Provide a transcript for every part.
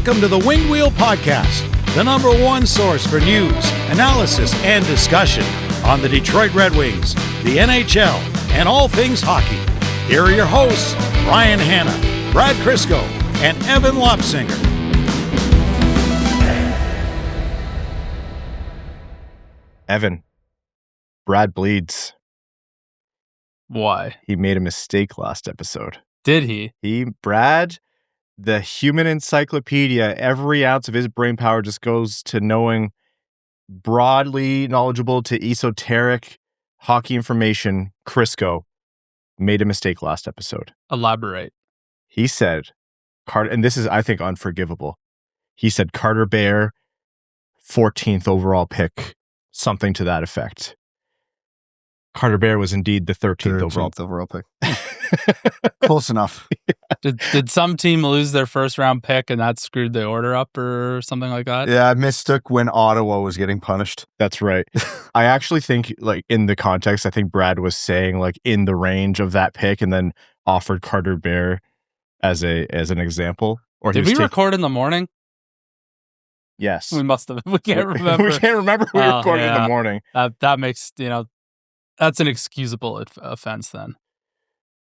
Welcome to the Winged Wheel Podcast, the number one source for news, analysis, and discussion on the Detroit Red Wings, the NHL, and all things hockey. Here are your hosts, Ryan Hanna, Brad Crisco, and Evan Lopsinger. Evan, Brad bleeds. Why? He made a mistake last episode. Did he? Brad, the human encyclopedia, every ounce of his brain power just goes to knowing broadly knowledgeable to esoteric hockey information. Crisco made a mistake last episode. Elaborate. He said, and this is, I think, unforgivable. He said Carter Bear, 14th overall pick, something to that effect. Carter Bear was indeed the 13th overall pick. Close enough. Did some team lose their first round pick and that screwed the order up or something like that? Yeah, I mistook when Ottawa was getting punished. That's right. I actually think, like, in the context, I think Brad was saying, like, in the range of that pick and then offered Carter Bear as an example. Or did we record in the morning? Yes. We must have. We can't remember. We can't remember we recorded in the morning. That makes, that's an excusable offense then.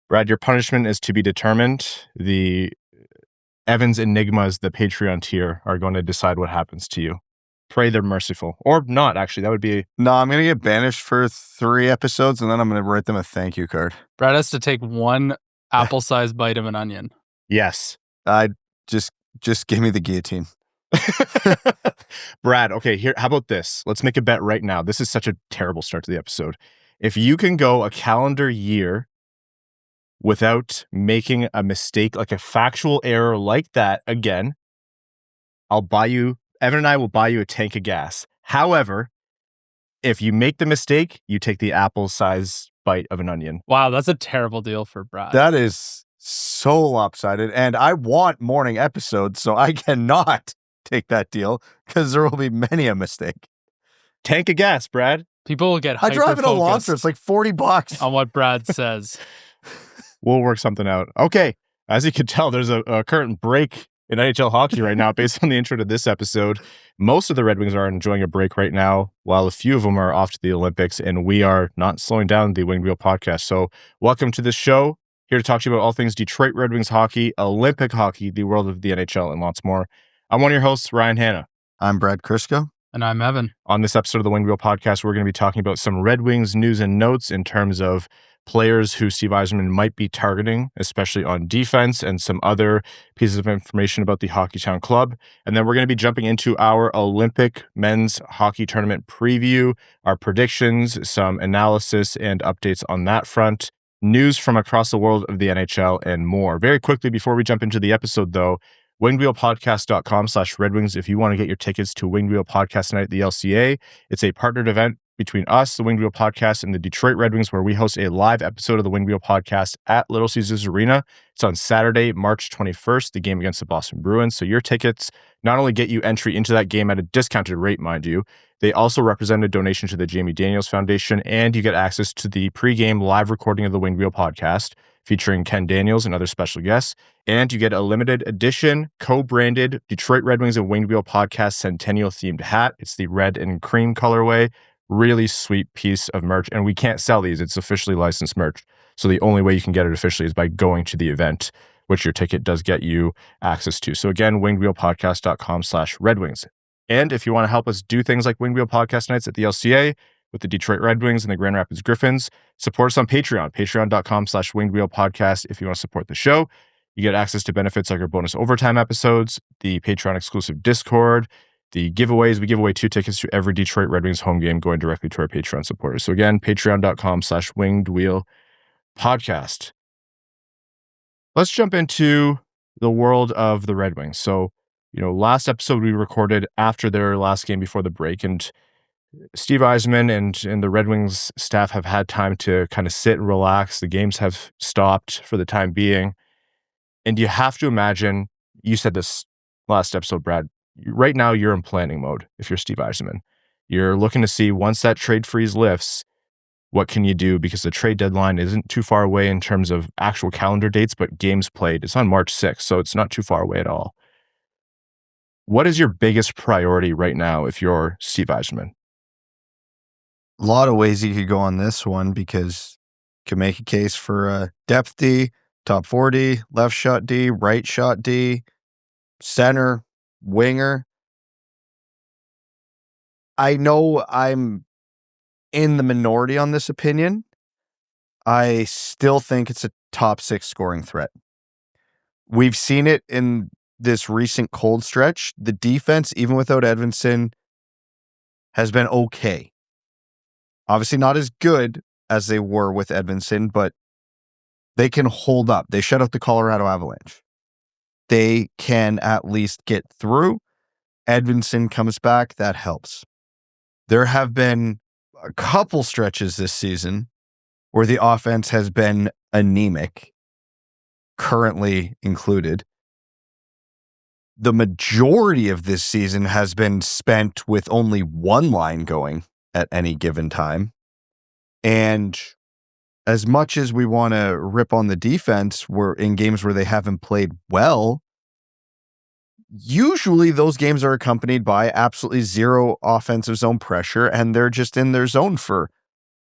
Brad, your punishment is to be determined. The Evans Enigmas, the Patreon tier, are going to decide what happens to you. Pray they're merciful. Or not, actually. That would be... No, I'm going to get banished for 3 episodes, and then I'm going to write them a thank you card. Brad has to take one apple-sized bite of an onion. Yes. I just give me the guillotine. Brad, okay, here. How about this? Let's make a bet right now. This is such a terrible start to the episode. If you can go a calendar year without making a mistake, like a factual error like that again, Evan and I will buy you a tank of gas. However, if you make the mistake, you take the apple-sized bite of an onion. Wow, that's a terrible deal for Brad. That is so lopsided, and I want morning episodes, so I cannot take that deal because there will be many a mistake. Tank of gas, Brad. People will get I drive in a Elantra. It's like $40 on what Brad says. We'll work something out. Okay. As you can tell, there's a current break in NHL hockey right now based on the intro to this episode. Most of the Red Wings are enjoying a break right now, while a few of them are off to the Olympics, and we are not slowing down the Winged Wheel Podcast. So welcome to this show. Here to talk to you about all things Detroit Red Wings hockey, Olympic hockey, the world of the NHL, and lots more. I'm one of your hosts, Ryan Hanna. I'm Brad Crisco. And I'm Evan. On this episode of the Winged Wheel Podcast, we're going to be talking about some Red Wings news and notes in terms of players who Steve Yzerman might be targeting, especially on defense, and some other pieces of information about the Hockeytown club. And then we're going to be jumping into our Olympic men's hockey tournament preview, our predictions, some analysis and updates on that front, news from across the world of the NHL, and more. Very quickly, before we jump into the episode, though, wingedwheelpodcast.com/Red Wings if you want to get your tickets to Winged Wheel Podcast Night at the LCA. It's a partnered event between us, the Winged Wheel Podcast, and the Detroit Red Wings, where we host a live episode of the Winged Wheel Podcast at Little Caesars Arena. It's on Saturday, March 21st, the game against the Boston Bruins. So your tickets not only get you entry into that game at a discounted rate, mind you, they also represent a donation to the Jamie Daniels Foundation, and you get access to the pregame live recording of the Winged Wheel Podcast featuring Ken Daniels and other special guests. And you get a limited edition, co-branded Detroit Red Wings and Winged Wheel Podcast Centennial-themed hat. It's the red and cream colorway. Really sweet piece of merch. And we can't sell these. It's officially licensed merch. So the only way you can get it officially is by going to the event, which your ticket does get you access to. So again, wingedwheelpodcast.com/Red Wings. And if you want to help us do things like Winged Wheel Podcast Nights at the LCA with the Detroit Red Wings and the Grand Rapids Griffins, support us on Patreon, patreon.com/Winged Wheel Podcast. If you want to support the show, you get access to benefits like our bonus overtime episodes, the Patreon exclusive Discord, the giveaways. We give away 2 tickets to every Detroit Red Wings home game going directly to our Patreon supporters. So again, patreon.com/Winged Wheel Podcast. Let's jump into the world of the Red Wings. So, last episode we recorded after their last game before the break, and Steve Yzerman and the Red Wings staff have had time to kind of sit and relax. The games have stopped for the time being. And you have to imagine, you said this last episode, Brad, right now you're in planning mode if you're Steve Yzerman. You're looking to see, once that trade freeze lifts, what can you do? Because the trade deadline isn't too far away in terms of actual calendar dates, but games played. It's on March 6th, so it's not too far away at all. What is your biggest priority right now if you're Steve Yzerman? A lot of ways you could go on this one because you can make a case for a depth D, top 40, left shot D, right shot D, center, winger. I know I'm in the minority on this opinion. I still think it's a top 6 scoring threat. We've seen it in this recent cold stretch. The defense, even without Edvinsson, has been okay. Obviously not as good as they were with Edvinsson, but they can hold up. They shut out the Colorado Avalanche. They can at least get through. Edvinsson comes back, that helps. There have been a couple stretches this season where the offense has been anemic, currently included. The majority of this season has been spent with only one line going at any given time. And as much as we want to rip on the defense, we're in games where they haven't played well, usually those games are accompanied by absolutely zero offensive zone pressure, and they're just in their zone for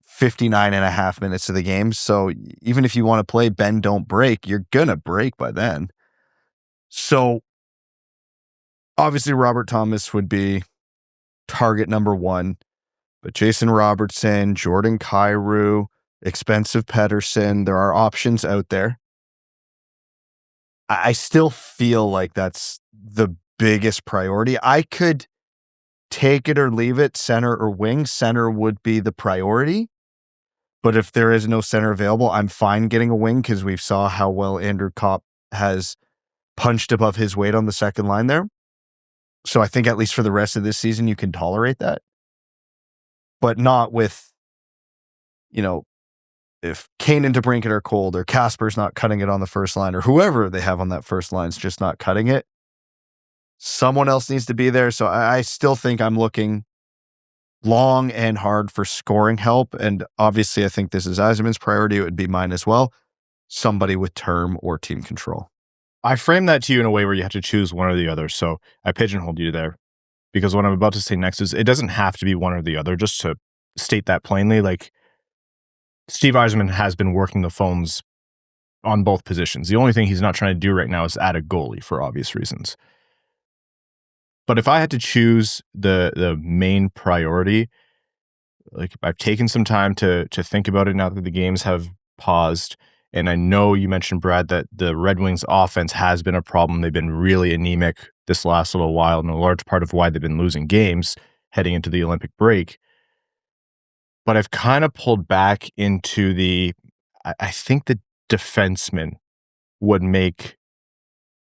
59 and a half minutes of the game. So even if you want to play bend, don't break, you're going to break by then. So obviously Robert Thomas would be target number 1, but Jason Robertson, Jordan Kyrou, expensive Pettersson, there are options out there. I still feel like that's the biggest priority. I could take it or leave it, center or wing. Center would be the priority. But if there is no center available, I'm fine getting a wing because we saw how well Andrew Kopp has punched above his weight on the second line there. So I think at least for the rest of this season, you can tolerate that. But not with, if Kane and DeBrincat are cold or Casper's not cutting it on the first line or whoever they have on that first line is just not cutting it. Someone else needs to be there. So I still think I'm looking long and hard for scoring help. And obviously, I think this is Yzerman's priority. It would be mine as well. Somebody with term or team control. I frame that to you in a way where you have to choose one or the other. So I pigeonholed you there because what I'm about to say next is it doesn't have to be one or the other. Just to state that plainly, like Steve Yzerman has been working the phones on both positions. The only thing he's not trying to do right now is add a goalie for obvious reasons. But if I had to choose the main priority, like I've taken some time to think about it now that the games have paused. And I know you mentioned, Brad, that the Red Wings offense has been a problem. They've been really anemic this last little while, and a large part of why they've been losing games heading into the Olympic break. But I've kind of pulled back into I think the defenseman would make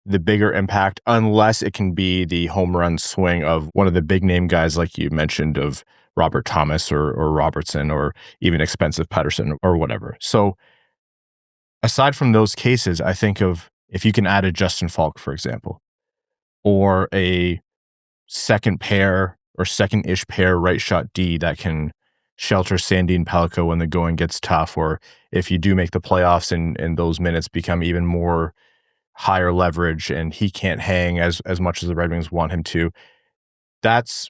the bigger impact unless it can be the home run swing of one of the big name guys like you mentioned of Robert Thomas or Robertson or even expensive Pettersson or whatever. So aside from those cases, I think of if you can add a Justin Falk, for example, or a second pair or second-ish pair right shot D that can shelter Sandin-Pellikka when the going gets tough, or if you do make the playoffs and those minutes become even more higher leverage and he can't hang as much as the Red Wings want him to. That's,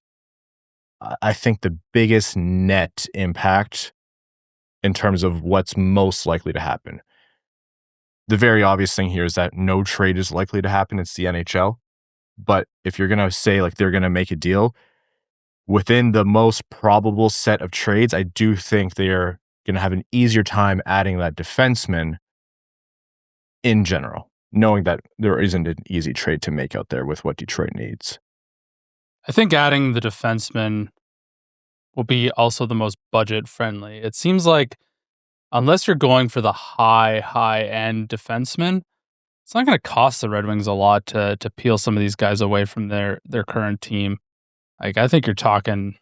I think, the biggest net impact in terms of what's most likely to happen. The very obvious thing here is that no trade is likely to happen. It's the NHL. But if you're going to say like they're going to make a deal, within the most probable set of trades, I do think they're going to have an easier time adding that defenseman in general, knowing that there isn't an easy trade to make out there with what Detroit needs. I think adding the defenseman will be also the most budget friendly. It seems like unless you're going for the high end defenseman, it's not going to cost the Red Wings a lot to peel some of these guys away from their current team. Like, I think you're talking,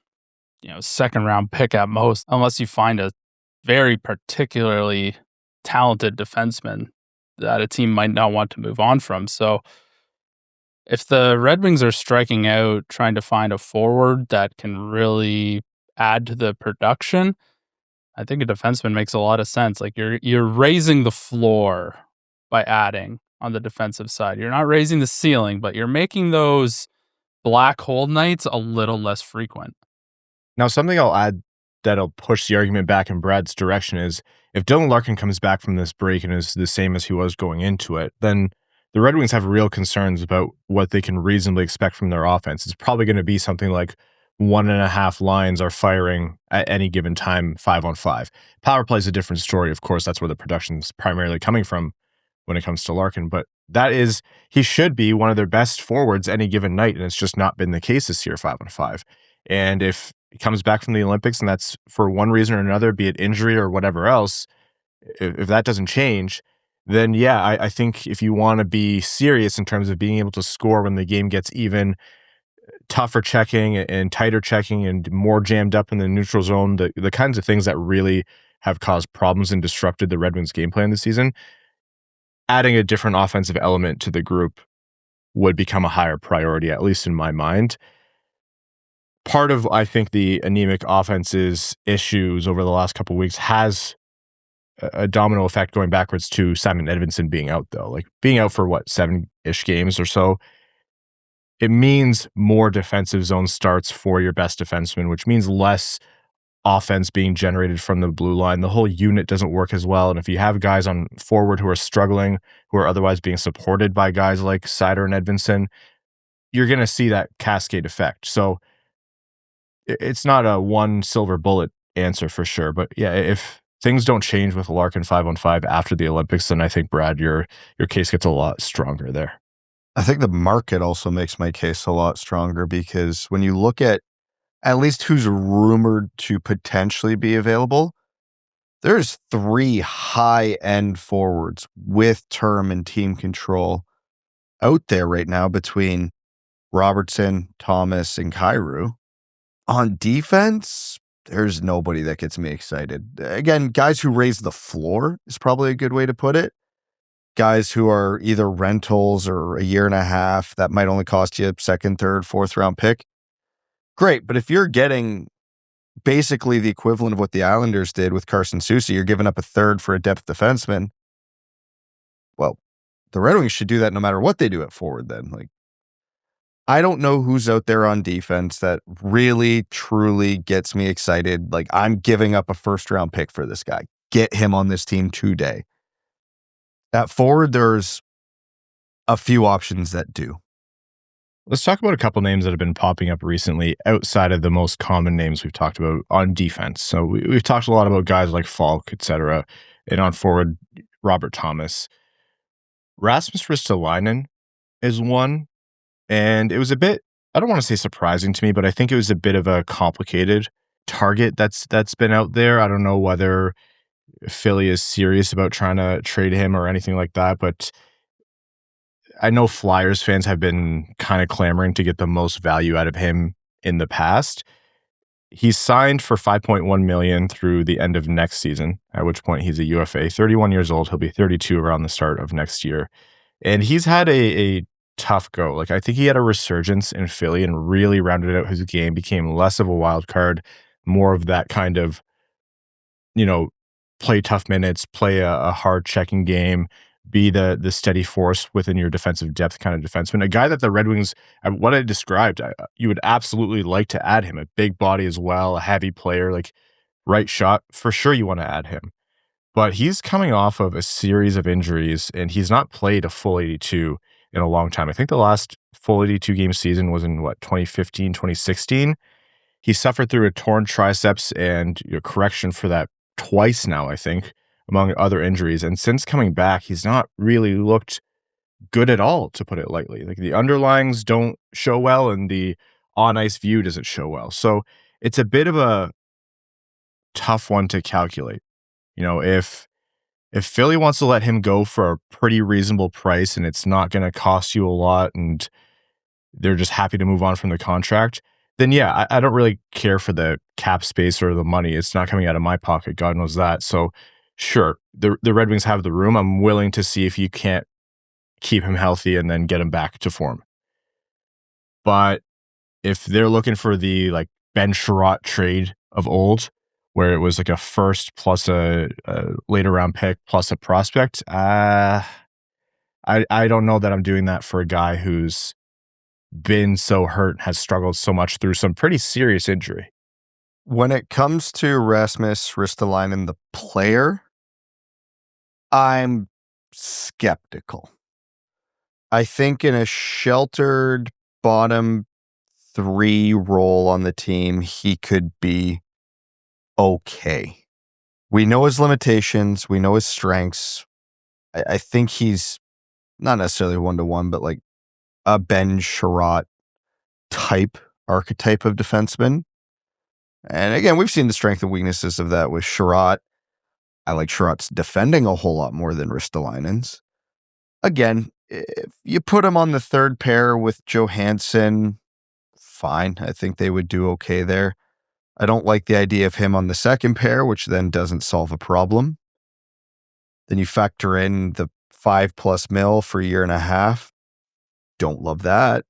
second round pick at most, unless you find a very particularly talented defenseman that a team might not want to move on from. So if the Red Wings are striking out trying to find a forward that can really add to the production, I think a defenseman makes a lot of sense. Like you're raising the floor by adding on the defensive side. You're not raising the ceiling, but you're making those black hole nights a little less frequent. Now, something I'll add that'll push the argument back in Brad's direction is if Dylan Larkin comes back from this break and is the same as he was going into it, then the Red Wings have real concerns about what they can reasonably expect from their offense. It's probably going to be something like 1.5 lines are firing at any given time, 5-on-5. Power play is a different story. Of course, that's where the production is primarily coming from when it comes to Larkin. But he should be one of their best forwards any given night, and it's just not been the case this year, 5-on-5. And if he comes back from the Olympics and that's for one reason or another, be it injury or whatever else, if that doesn't change, then yeah, I think if you want to be serious in terms of being able to score when the game gets even tougher checking and tighter checking and more jammed up in the neutral zone, the kinds of things that really have caused problems and disrupted the Red Wings game plan this season, adding a different offensive element to the group would become a higher priority, at least in my mind. Part of, I think, the anemic offense's issues over the last couple of weeks has a domino effect going backwards to Sandin and Edvinsson being out, though. Like, being out for, 7-ish games or so, it means more defensive zone starts for your best defenseman, which means less offense being generated from the blue line. The whole unit doesn't work as well, and if you have guys on forward who are struggling, who are otherwise being supported by guys like Seider and Edvinsson, you're going to see that cascade effect. So it's not a one silver bullet answer for sure, but yeah, if things don't change with Larkin 5-on-5 after the Olympics, then I think, Brad, your case gets a lot stronger there. I think the market also makes my case a lot stronger, because when you look at least who's rumored to potentially be available, there's 3 high-end forwards with term and team control out there right now between Robertson, Thomas, and Kyrou. On defense, there's nobody that gets me excited. Again, guys who raise the floor is probably a good way to put it. Guys who are either rentals or a year and a half that might only cost you a second, third, fourth round pick. Great, but if you're getting basically the equivalent of what the Islanders did with Carson Soucy, you're giving up a third for a depth defenseman. Well, the Red Wings should do that no matter what they do at forward then. I don't know who's out there on defense that really, truly gets me excited. I'm giving up a first round pick for this guy. Get him on this team today. At forward, there's a few options that do. Let's talk about a couple names that have been popping up recently outside of the most common names we've talked about on defense. So we've talked a lot about guys like Falk, etc., and on forward, Robert Thomas. Rasmus Ristolainen is one, and it was a bit, I don't want to say surprising to me, but I think it was a bit of a complicated target that's been out there. I don't know whether Philly is serious about trying to trade him or anything like that, but I know Flyers fans have been kind of clamoring to get the most value out of him in the past. He's signed for $5.1 million through the end of next season, at which point he's a UFA. 31 years old. He'll be 32 around the start of next year. And he's had a tough go. I think he had a resurgence in Philly and really rounded out his game, became less of a wild card, more of that kind of, play tough minutes, play a hard checking game, be the steady force within your defensive depth kind of defenseman. A guy that the Red Wings, what I described, you would absolutely like to add him. A big body as well, a heavy player, right shot. For sure you want to add him. But he's coming off of a series of injuries, and he's not played a full 82 in a long time. I think the last full 82 game season was in 2015, 2016. He suffered through a torn triceps and correction for that twice now, I think, among other injuries. And since coming back, he's not really looked good at all, to put it lightly. The underlyings don't show well, and the on-ice view doesn't show well. So it's a bit of a tough one to calculate. If Philly wants to let him go for a pretty reasonable price and it's not going to cost you a lot and they're just happy to move on from the contract, then yeah, I don't really care for the cap space or the money. It's not coming out of my pocket. God knows that. So sure, the Red Wings have the room. I'm willing to see if you can't keep him healthy and then get him back to form. But if they're looking for the Ben Sherratt trade of old, where it was a first plus a later round pick plus a prospect, I don't know that I'm doing that for a guy who's been so hurt, has struggled so much through some pretty serious injury. When it comes to Rasmus Ristolainen, the player, I'm skeptical. I think in a sheltered bottom 3 role on the team, he could be okay. We know his limitations. We know his strengths. I think he's not necessarily 1-to-1, but like a Ben Sherratt type archetype of defenseman. And again, we've seen the strengths and weaknesses of that with Sherratt. I like Sherratt's defending a whole lot more than Ristolainen's. Again, if you put him on the third pair with Johansson, fine. I think they would do okay there. I don't like the idea of him on the second pair, which then doesn't solve a problem. Then you factor in the $5+ million for a year and a half. Don't love that.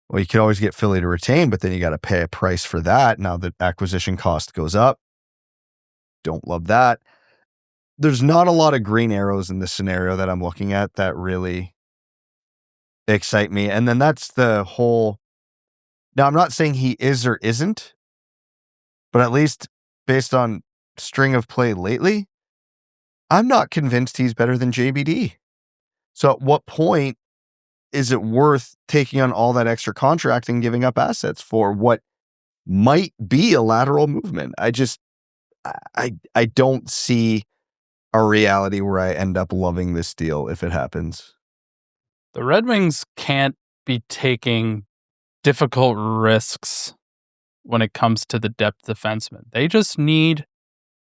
Well, you can always get Philly to retain, but then you got to pay a price for that. Now the acquisition cost goes up. Don't love that. There's not a lot of green arrows in this scenario that I'm looking at that really excite me. And then that's the whole. Now, I'm not saying he is or isn't, but at least based on string of play lately, I'm not convinced he's better than JBD. So at what point is it worth taking on all that extra contract and giving up assets for what might be a lateral movement? I don't see a reality where I end up loving this deal if it happens. The Red Wings can't be taking difficult risks when it comes to the depth defenseman. They just need,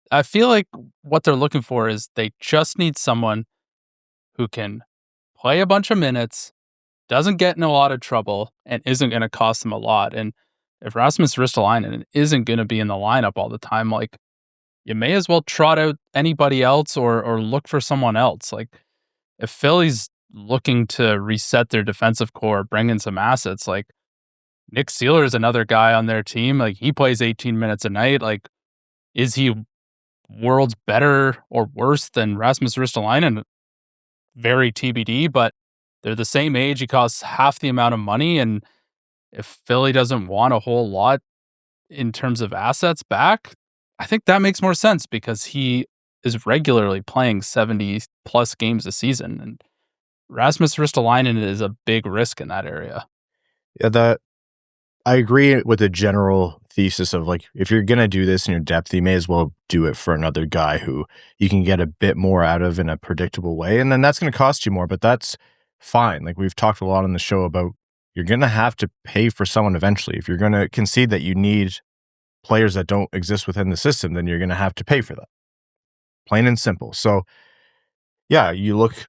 I feel like what they're looking for is they just need someone who can play a bunch of minutes, doesn't get in a lot of trouble, and isn't going to cost them a lot. And if Rasmus Ristolainen isn't going to be in the lineup all the time, like, you may as well trot out anybody else or look for someone else. Like, if Philly's looking to reset their defensive core, bring in some assets, like Nick Seeler is another guy on their team. Like, he plays 18 minutes a night. Like, is he worlds better or worse than Rasmus Ristolainen? Very TBD, but they're the same age. He costs half the amount of money. And if Philly doesn't want a whole lot in terms of assets back, I think that makes more sense because he is regularly playing 70+ games a season. And Rasmus Ristolainen is a big risk in that area. Yeah, I agree with the general thesis of, like, if you're going to do this in your depth, you may as well do it for another guy who you can get a bit more out of in a predictable way. And then that's going to cost you more, but that's fine. Like, we've talked a lot on the show about, you're going to have to pay for someone eventually. If you're going to concede that you need players that don't exist within the system, then you're going to have to pay for that. Plain and simple. So, yeah, you look,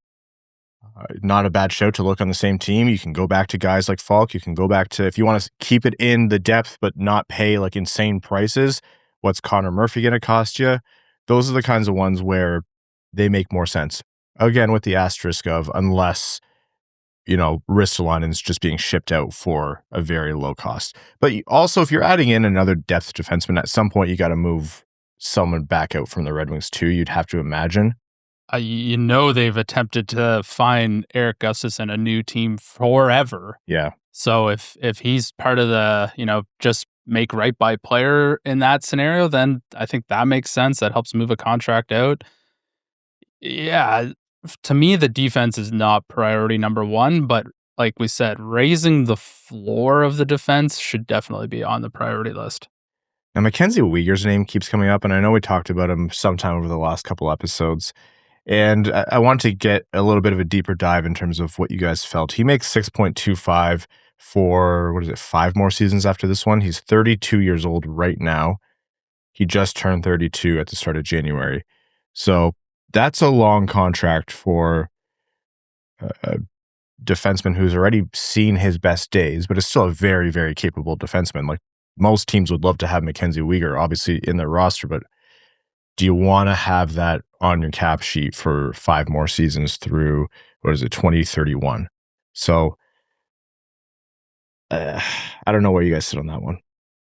not a bad show to look on the same team. You can go back to guys like Falk. You can go back to, if you want to keep it in the depth but not pay like insane prices, what's Connor Murphy going to cost you? Those are the kinds of ones where they make more sense. Again, with the asterisk of, unless, Ristolainen's just being shipped out for a very low cost. But also, if you're adding in another depth defenseman, at some point you got to move someone back out from the Red Wings too, you'd have to imagine. They've attempted to find Eric Gustafsson a new team forever. Yeah. So if he's part of the, just make right by player in that scenario, then I think that makes sense. That helps move a contract out. Yeah. To me, the defense is not priority number one, but like we said, raising the floor of the defense should definitely be on the priority list. Now, Mackenzie Weegar's name keeps coming up, and I know we talked about him sometime over the last couple episodes. And I want to get a little bit of a deeper dive in terms of what you guys felt. He makes $6.25 for, 5 more seasons after this one. He's 32 years old right now. He just turned 32 at the start of January. So that's a long contract for a defenseman who's already seen his best days, but is still a very, very capable defenseman. Like, most teams would love to have Mackenzie Weegar, obviously, in their roster, but do you want to have that on your cap sheet for 5 more seasons through, 2031? So, I don't know where you guys sit on that one.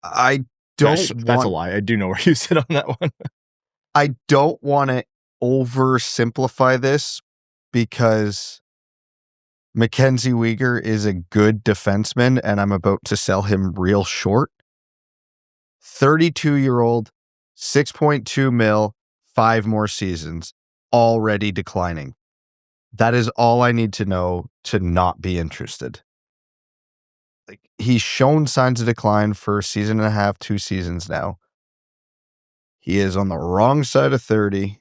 That's a lie. I do know where you sit on that one. I don't want to oversimplify this because Mackenzie Weegar is a good defenseman, and I'm about to sell him real short. 32-year-old, 6.2 mil, 5 more seasons, already declining. That is all I need to know to not be interested. Like, he's shown signs of decline for a season and a half, 2 seasons now. He is on the wrong side of 30.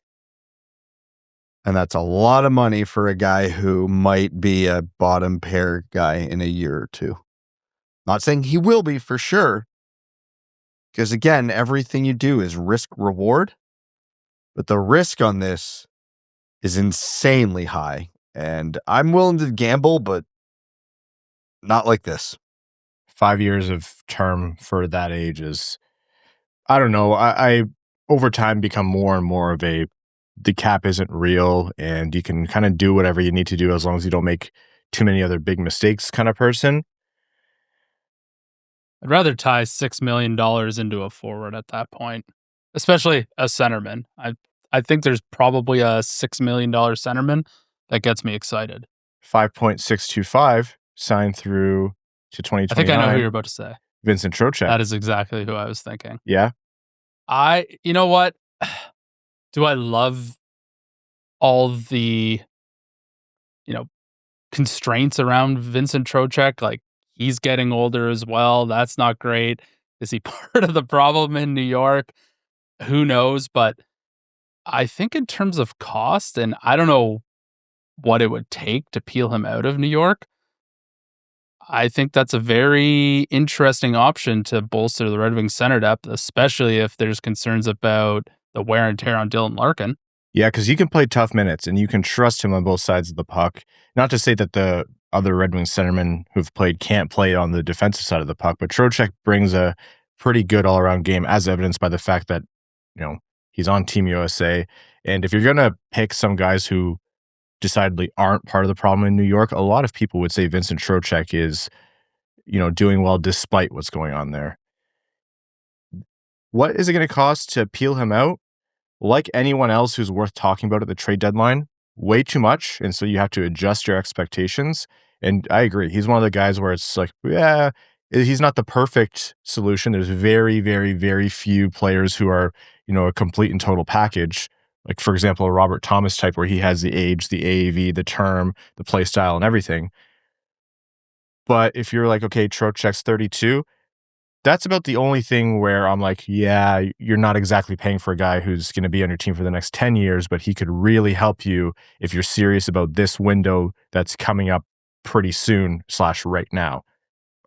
And that's a lot of money for a guy who might be a bottom pair guy in a year or two. Not saying he will be for sure. Because again, everything you do is risk reward. But the risk on this is insanely high. And I'm willing to gamble, but not like this. 5 years of term for that age is, I don't know. I over time become more and more of the cap isn't real and you can kind of do whatever you need to do as long as you don't make too many other big mistakes kind of person. I'd rather tie $6 million into a forward at that point, especially a centerman. I think there's probably a $6 million centerman that gets me excited. 5.625 signed through to 2029. I think I know who you're about to say. Vincent Trocheck. That is exactly who I was thinking. Yeah. You know what? Do I love all the, constraints around Vincent Trocheck? Like, he's getting older as well. That's not great. Is he part of the problem in New York? Who knows? But I think in terms of cost, and I don't know what it would take to peel him out of New York, I think that's a very interesting option to bolster the Red Wings center depth, especially if there's concerns about the wear and tear on Dylan Larkin. Yeah, because he can play tough minutes and you can trust him on both sides of the puck. Not to say that the other Red Wings centermen who've played can't play on the defensive side of the puck, but Trocheck brings a pretty good all-around game, as evidenced by the fact that, he's on Team USA. And if you're going to pick some guys who decidedly aren't part of the problem in New York, a lot of people would say Vincent Trocheck is, doing well despite what's going on there. What is it going to cost to peel him out? Like anyone else who's worth talking about at the trade deadline, way too much. And so you have to adjust your expectations. And I agree. He's one of the guys where it's like, yeah, he's not the perfect solution. There's very, very, very few players who are, a complete and total package. Like, for example, a Robert Thomas type where he has the age, the AAV, the term, the play style, and everything. But if you're like, okay, Trocheck's 32, that's about the only thing where I'm like, yeah, you're not exactly paying for a guy who's going to be on your team for the next 10 years, but he could really help you if you're serious about this window that's coming up pretty soon / right now.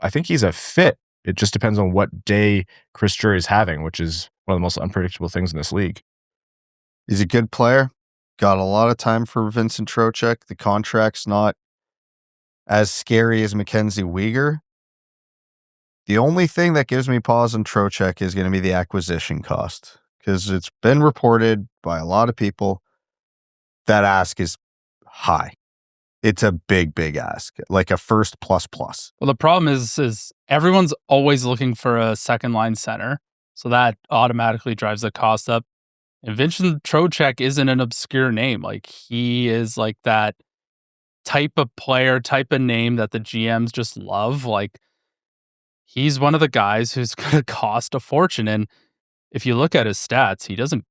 I think he's a fit. It just depends on what day Chris Drury is having, which is one of the most unpredictable things in this league. He's a good player. Got a lot of time for Vincent Trocheck. The contract's not as scary as Mackenzie Weegar. The only thing that gives me pause on Trocheck is going to be the acquisition cost, because it's been reported by a lot of people that ask is high. It's a big, big ask, like a first plus. Well, the problem is everyone's always looking for a second line center, so that automatically drives the cost up. And Vincent Trocheck isn't an obscure name. Like, he is like that type of player, type of name that the GMs just love. Like, he's one of the guys who's going to cost a fortune. And if you look at his stats, he doesn't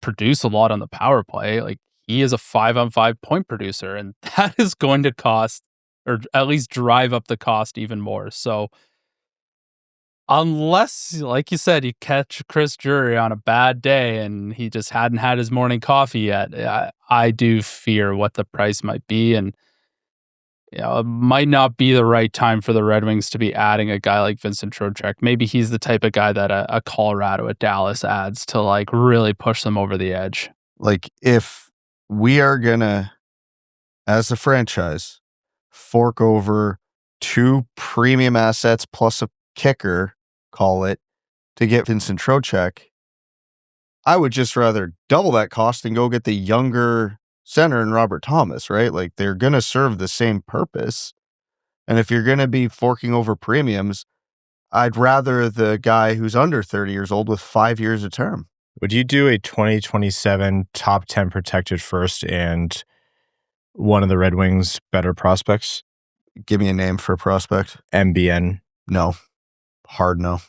produce a lot on the power play. Like, he is a 5-on-5 point producer, and that is going to cost, or at least drive up the cost even more. So unless, like you said, you catch Chris Drury on a bad day and he just hadn't had his morning coffee yet, I do fear what the price might be. And it might not be the right time for the Red Wings to be adding a guy like Vincent Trocheck. Maybe he's the type of guy that a Colorado, a Dallas adds to like really push them over the edge. Like, if we are gonna, as a franchise, fork over 2 premium assets plus a kicker, call it, to get Vincent Trocheck, I would just rather double that cost and go get the younger center in Robert Thomas, right? Like, they're going to serve the same purpose. And if you're going to be forking over premiums, I'd rather the guy who's under 30 years old with 5 years of term. Would you do a 2027 top 10 protected first and one of the Red Wings' better prospects? Give me a name for a prospect. MBN. No. Hard no.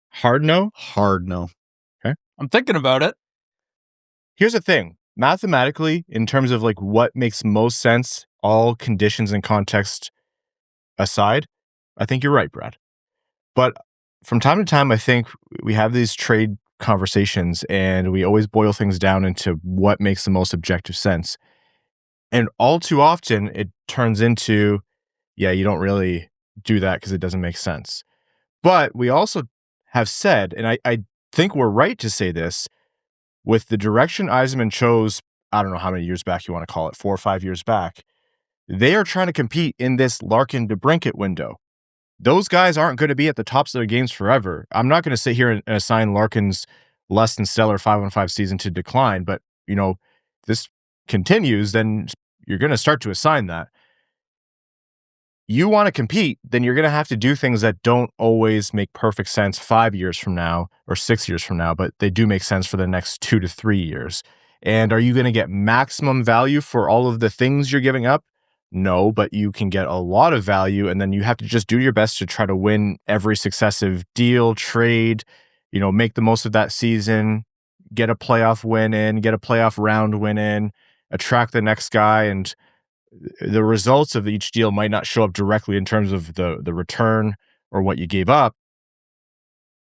Hard no? Hard no. I'm thinking about it. Here's the thing. Mathematically, in terms of like what makes most sense, all conditions and context aside, I think you're right, Brad. But from time to time, I think we have these trade conversations and we always boil things down into what makes the most objective sense. And all too often, it turns into, yeah, you don't really do that because it doesn't make sense. But we also have said, and I think we're right to say this, with the direction Yzerman chose, I don't know how many years back you want to call it, 4 or 5 years back, they are trying to compete in this Larkin-DeBrincat window. Those guys aren't going to be at the tops of their games forever. I'm not going to sit here and assign Larkin's less than stellar 5-on-5 season to decline, but, you know, this continues, then you're going to start to assign that. You want to compete, then you're going to have to do things that don't always make perfect sense 5 years from now or 6 years from now, but they do make sense for the next 2 to 3 years. And are you going to get maximum value for all of the things you're giving up? No, but you can get a lot of value, and then you have to just do your best to try to win every successive deal, trade, you know, make the most of that season, get a playoff win in, get a playoff round win in, attract the next guy, and the results of each deal might not show up directly in terms of the return or what you gave up,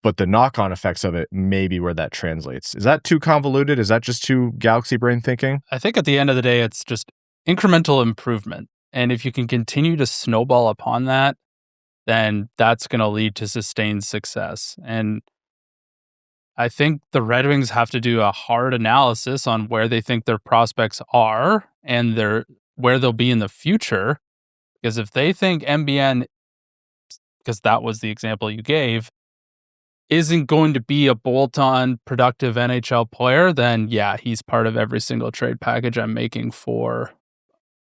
but the knock-on effects of it may be where that translates. Is that too convoluted? Is that just too galaxy brain thinking? I think at the end of the day, it's just incremental improvement. And if you can continue to snowball upon that, then that's going to lead to sustained success. And I think the Red Wings have to do a hard analysis on where they think their prospects are and where they'll be in the future. Because if they think MBN, because that was the example you gave, isn't going to be a bolt-on productive NHL player, then yeah, he's part of every single trade package I'm making for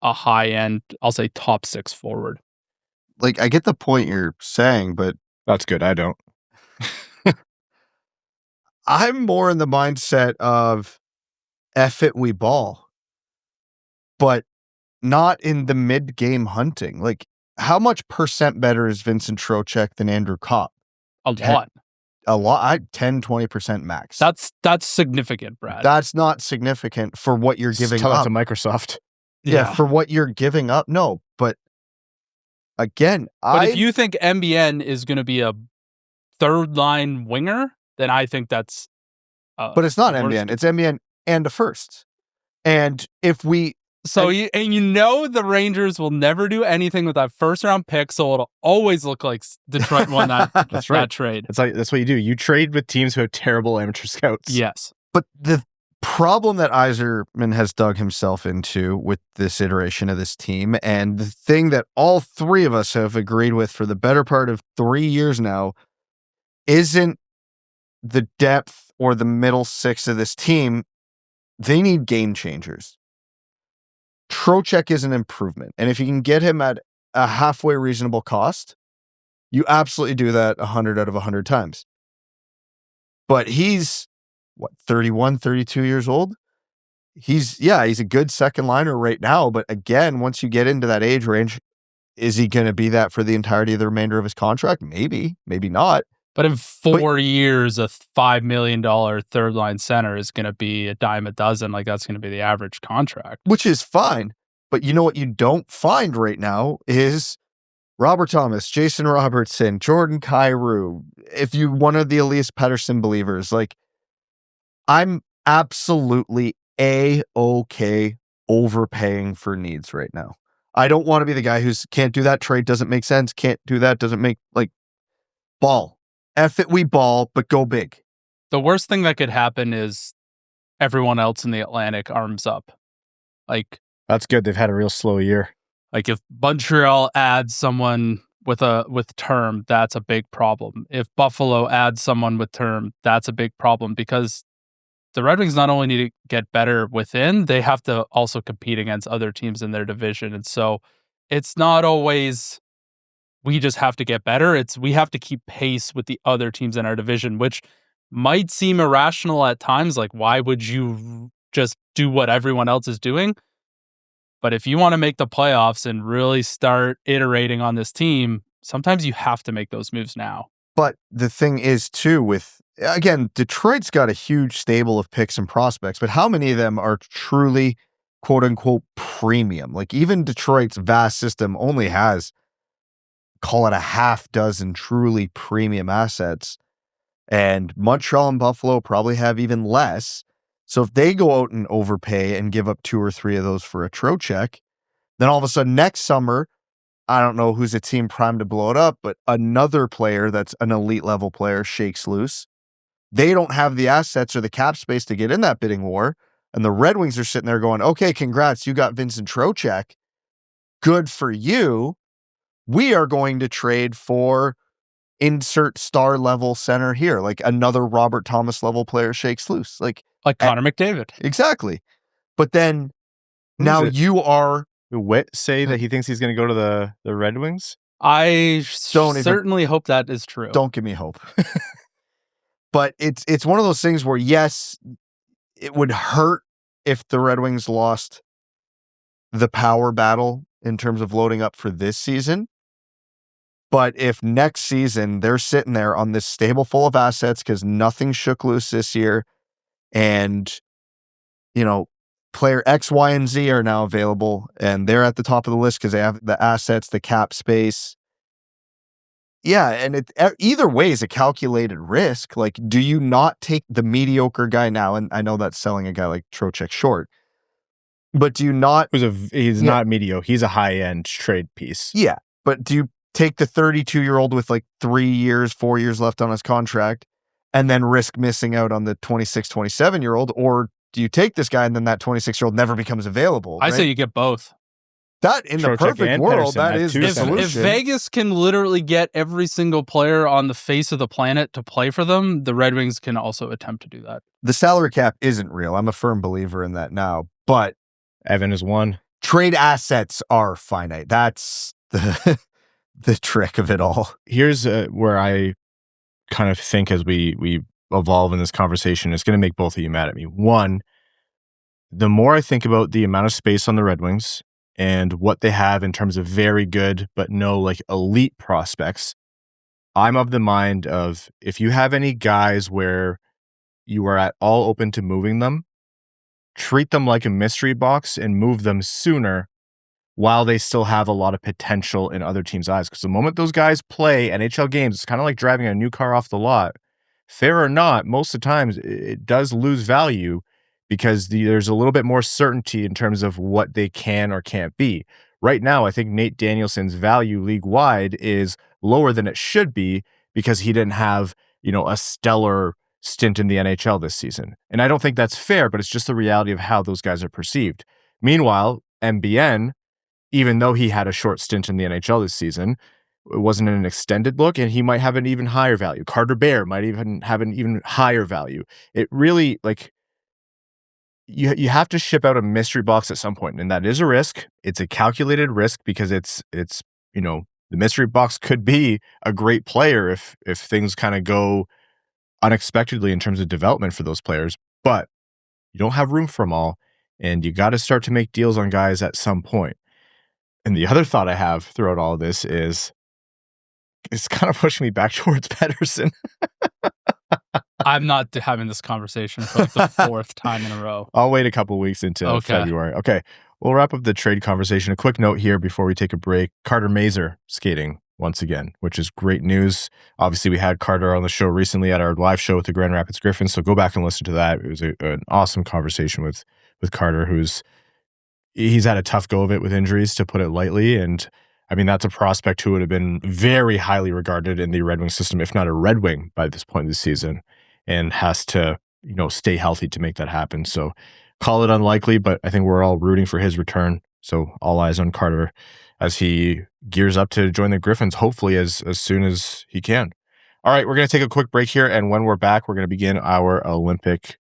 a high-end, I'll say top 6 forward. Like, I get the point you're saying, but That's good. I don't. I'm more in the mindset of F it, we ball, but not in the mid-game hunting. Like, how much percent better is Vincent Trocheck than Andrew Kopp? A lot. A lot. 10, 20% max. That's significant, Brad. That's not significant for what you're giving Tell up. that to Microsoft. Yeah, for what you're giving up. No, but again, But if you think MBN is going to be a third-line winger, then I think that's... but it's not MBN. It's MBN and a first. And if we... So, you know the Rangers will never do anything with that first-round pick, so it'll always look like Detroit won that, That's right. that trade. That's what you do. You trade with teams who have terrible amateur scouts. Yes. But the problem that Yzerman has dug himself into with this iteration of this team, and the thing that all three of us have agreed with for the better part of 3 years now, isn't the depth or the middle 6 of this team. They need game changers. Trocheck is an improvement. And if you can get him at a halfway reasonable cost, you absolutely do that 100 out of 100 times. But he's, 31, 32 years old? He's a good second liner right now. But again, once you get into that age range, is he going to be that for the entirety of the remainder of his contract? Maybe, maybe not. But in 4 years, a $5 million third-line center is going to be a dime a dozen. Like, that's going to be the average contract. Which is fine. But you know what you don't find right now is Robert Thomas, Jason Robertson, Jordan Kyrou. If you one of the Elias Pettersson believers, like, I'm absolutely A-okay overpaying for needs right now. I don't want to be the guy who's can't do that trade, doesn't make sense, can't do that, doesn't make, like, ball. F it, we ball, but go big. The worst thing that could happen is everyone else in the Atlantic arms up. Like, That's good. They've had a real slow year. Like if Montreal adds someone with term, that's a big problem. If Buffalo adds someone with term, that's a big problem because the Red Wings not only need to get better within, they have to also compete against other teams in their division. And so it's not always we just have to get better. It's we have to keep pace with the other teams in our division, which might seem irrational at times. Like, why would you just do what everyone else is doing? But if you want to make the playoffs and really start iterating on this team, sometimes you have to make those moves now. But the thing is, too, again, Detroit's got a huge stable of picks and prospects, but how many of them are truly, quote unquote, premium? Like, even Detroit's vast system only has, call it a half dozen truly premium assets. And Montreal and Buffalo probably have even less. So if they go out and overpay and give up 2 or 3 of those for a Trocheck, then all of a sudden next summer, I don't know who's a team primed to blow it up, but another player that's an elite level player shakes loose. They don't have the assets or the cap space to get in that bidding war. And the Red Wings are sitting there going, okay, congrats, you got Vincent Trocheck. Good for you. We are going to trade for insert star level center here, like another Robert Thomas level player shakes loose. Like Connor McDavid. Exactly. But then now you are... Witt say that he thinks he's going to go to the Red Wings? I certainly hope that is true. Don't give me hope. But it's one of those things where, yes, it would hurt if the Red Wings lost the power battle in terms of loading up for this season. But if next season they're sitting there on this stable full of assets because nothing shook loose this year, and, you know, player X, Y, and Z are now available, and they're at the top of the list because they have the assets, the cap space. Yeah, and either way is a calculated risk. Like, do you not take the mediocre guy now? And I know that's selling a guy like Trocheck short, but do you not? He's not mediocre. He's a high-end trade piece. Yeah, but do you take the 32-year-old with like 4 years left on his contract and then risk missing out on the 26, 27-year-old? Or do you take this guy and then that 26-year-old never becomes available? I say you get both. That, in the perfect world, that is the solution. If Vegas can literally get every single player on the face of the planet to play for them, the Red Wings can also attempt to do that. The salary cap isn't real. I'm a firm believer in that now. But Evan is one. Trade assets are finite. That's the trick of it all. Here's where I kind of think as we evolve in this conversation, it's going to make both of you mad at me. One, the more I think about the amount of space on the Red Wings and what they have in terms of very good but no like elite prospects, I'm of the mind of if you have any guys where you are at all open to moving them, treat them like a mystery box and move them sooner while they still have a lot of potential in other teams' eyes. Because the moment those guys play NHL games, it's kind of like driving a new car off the lot. Fair or not, most of the times it does lose value because there's a little bit more certainty in terms of what they can or can't be. Right now, I think Nate Danielson's value league-wide is lower than it should be because he didn't have, a stellar stint in the NHL this season. And I don't think that's fair, but it's just the reality of how those guys are perceived. Meanwhile, MBN, even though he had a short stint in the NHL this season, it wasn't an extended look, and he might have an even higher value. Carter Bear might even have an even higher value. It really, you have to ship out a mystery box at some point, and that is a risk. It's a calculated risk because it's the mystery box could be a great player if things kind of go unexpectedly in terms of development for those players, but you don't have room for them all, and you got to start to make deals on guys at some point. And the other thought I have throughout all of this is it's kind of pushing me back towards Pettersson. I'm not having this conversation for the 4th time in a row. I'll wait a couple weeks into February. Okay, we'll wrap up the trade conversation. A quick note here before we take a break. Carter Mazur skating once again, which is great news. Obviously, we had Carter on the show recently at our live show with the Grand Rapids Griffins, so go back and listen to that. It was an awesome conversation with Carter, he's had a tough go of it with injuries, to put it lightly. And I mean, that's a prospect who would have been very highly regarded in the Red Wing system, if not a Red Wing by this point of the season, and has to, stay healthy to make that happen. So call it unlikely, but I think we're all rooting for his return. So all eyes on Carter as he gears up to join the Griffins, hopefully as soon as he can. All right, we're going to take a quick break here. And when we're back, we're going to begin our Olympic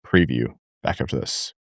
preview. Back after this.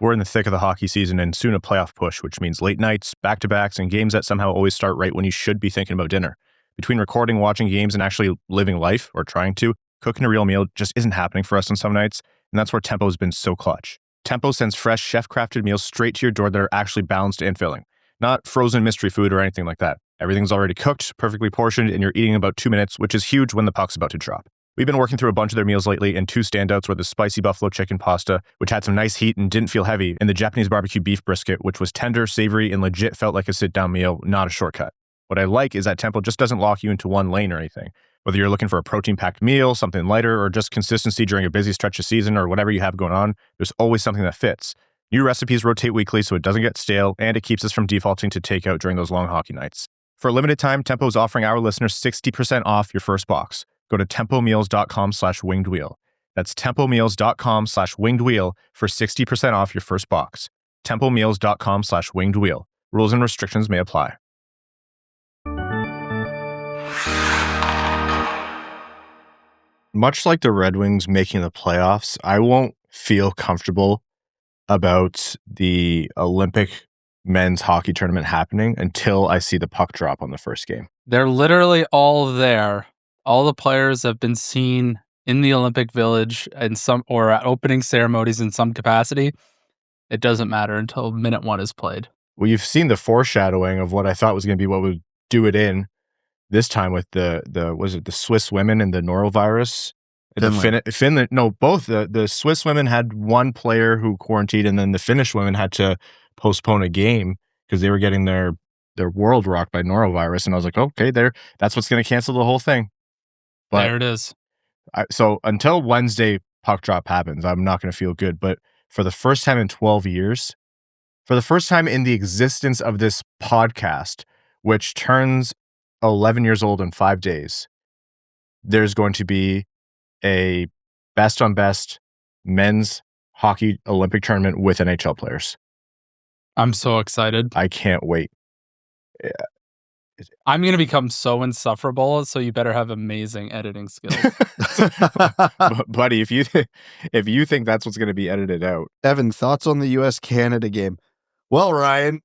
We're in the thick of the hockey season and soon a playoff push, which means late nights, back-to-backs, and games that somehow always start right when you should be thinking about dinner. Between recording, watching games, and actually living life, or trying to, cooking a real meal just isn't happening for us on some nights. and that's where Tempo has been so clutch. Tempo sends fresh, chef-crafted meals straight to your door that are actually balanced and filling. Not frozen mystery food or anything like that. Everything's already cooked, perfectly portioned, and you're eating in about 2 minutes, which is huge when the puck's about to drop. We've been working through a bunch of their meals lately, and 2 standouts were the spicy buffalo chicken pasta, which had some nice heat and didn't feel heavy, and the Japanese barbecue beef brisket, which was tender, savory, and legit felt like a sit-down meal, not a shortcut. What I like is that Tempo just doesn't lock you into one lane or anything. Whether you're looking for a protein-packed meal, something lighter, or just consistency during a busy stretch of season or whatever you have going on, there's always something that fits. New recipes rotate weekly so it doesn't get stale, and it keeps us from defaulting to takeout during those long hockey nights. For a limited time, Tempo is offering our listeners 60% off your first box. Go to tempomeals.com/wingedwheel. That's tempomeals.com/wingedwheel for 60% off your first box. tempomeals.com/wingedwheel. Rules and restrictions may apply. Much like the Red Wings making the playoffs, I won't feel comfortable about the Olympic men's hockey tournament happening until I see the puck drop on the first game. They're literally all there. All the players have been seen in the Olympic Village and or at opening ceremonies in some capacity. It doesn't matter until minute 1 is played. Well, you've seen the foreshadowing of what I thought was going to be what would do it in this time with the Swiss women and the norovirus. Finland. No, both the Swiss women had one player who quarantined, and then the Finnish women had to postpone a game because they were getting their world rocked by norovirus. And I was like, okay, that's what's going to cancel the whole thing. But there it is. So until Wednesday puck drop happens, I'm not going to feel good. But for the first time in 12 years, for the first time in the existence of this podcast, which turns 11 years old in 5 days, there's going to be a best on best men's hockey Olympic tournament with NHL players. I'm so excited. I can't wait. Yeah. I'm going to become so insufferable, so you better have amazing editing skills. Buddy, if you think that's what's going to be edited out. Evan, thoughts on the US-Canada game? Well, Ryan,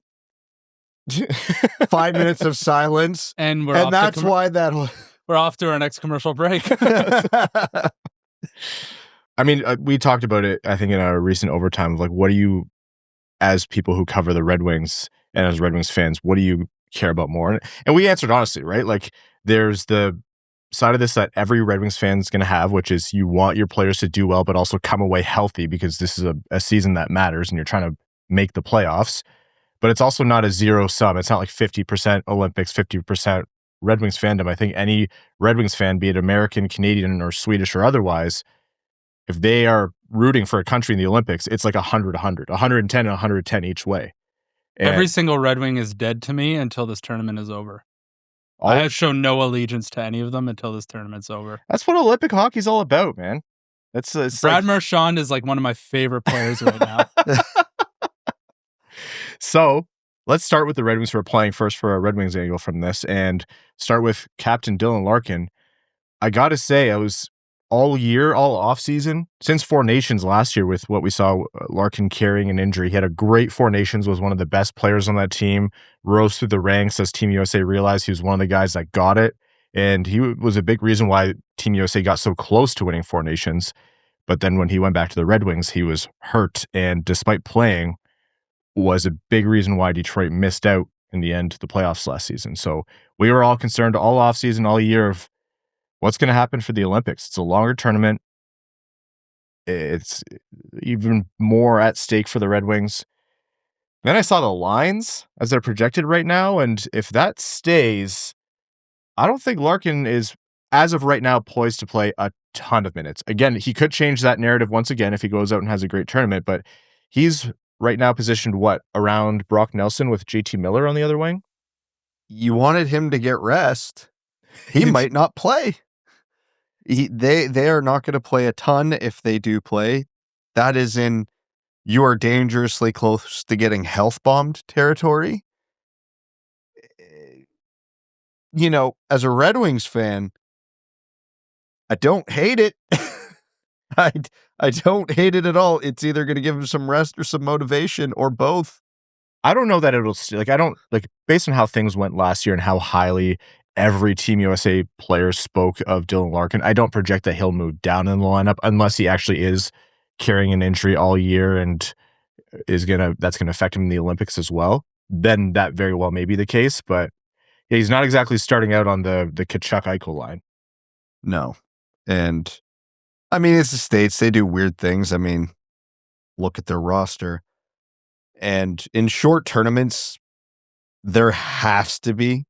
5 minutes of silence. And that's why that... We're off to our next commercial break. I mean, we talked about it, I think, in our recent overtime of like, what do you, as people who cover the Red Wings and as Red Wings fans, what do you care about more? And we answered honestly, right? Like, there's the side of this that every Red Wings fan is going to have, which is you want your players to do well, but also come away healthy because this is a season that matters and you're trying to make the playoffs. But it's also not a zero sum. It's not like 50% Olympics, 50% Red Wings fandom. I think any Red Wings fan, be it American, Canadian, or Swedish or otherwise, if they are rooting for a country in the Olympics, it's like 100, 110, and 110 each way. And every single Red Wing is dead to me until this tournament is over. I have shown no allegiance to any of them until this tournament's over. That's what Olympic hockey's all about, man. Brad Marchand is like one of my favorite players right now. So let's start with the Red Wings who are playing first for a Red Wings angle from this, and start with Captain Dylan Larkin. I got to say, I was all year, all offseason, since Four Nations last year with what we saw Larkin carrying an injury. He had a great Four Nations, was one of the best players on that team, rose through the ranks as Team USA realized he was one of the guys that got it. And he was a big reason why Team USA got so close to winning Four Nations. But then when he went back to the Red Wings, he was hurt. And despite playing, was a big reason why Detroit missed out in the end to the playoffs last season. So we were all concerned all offseason, all year of what's going to happen for the Olympics. It's a longer tournament. It's even more at stake for the Red Wings. Then I saw the lines as they're projected right now. And if that stays, I don't think Larkin is, as of right now, poised to play a ton of minutes. Again, he could change that narrative once again if he goes out and has a great tournament, but he's right now positioned around Brock Nelson with JT Miller on the other wing? You wanted him to get rest. He might not play. They are not going to play a ton if they do play. That is in you are dangerously close to getting health bombed territory. You know, as a Red Wings fan, I don't hate it. I don't hate it at all. It's either going to give him some rest or some motivation or both. I don't know that it'll based on how things went last year and how highly every Team USA player spoke of Dylan Larkin, I don't project that he'll move down in the lineup unless he actually is carrying an injury all year and that's gonna affect him in the Olympics as well, then that very well may be the case. But yeah, he's not exactly starting out on the Tkachuk-Eichel line. No. And I mean, it's the States. They do weird things. I mean, look at their roster. And in short tournaments, there has to be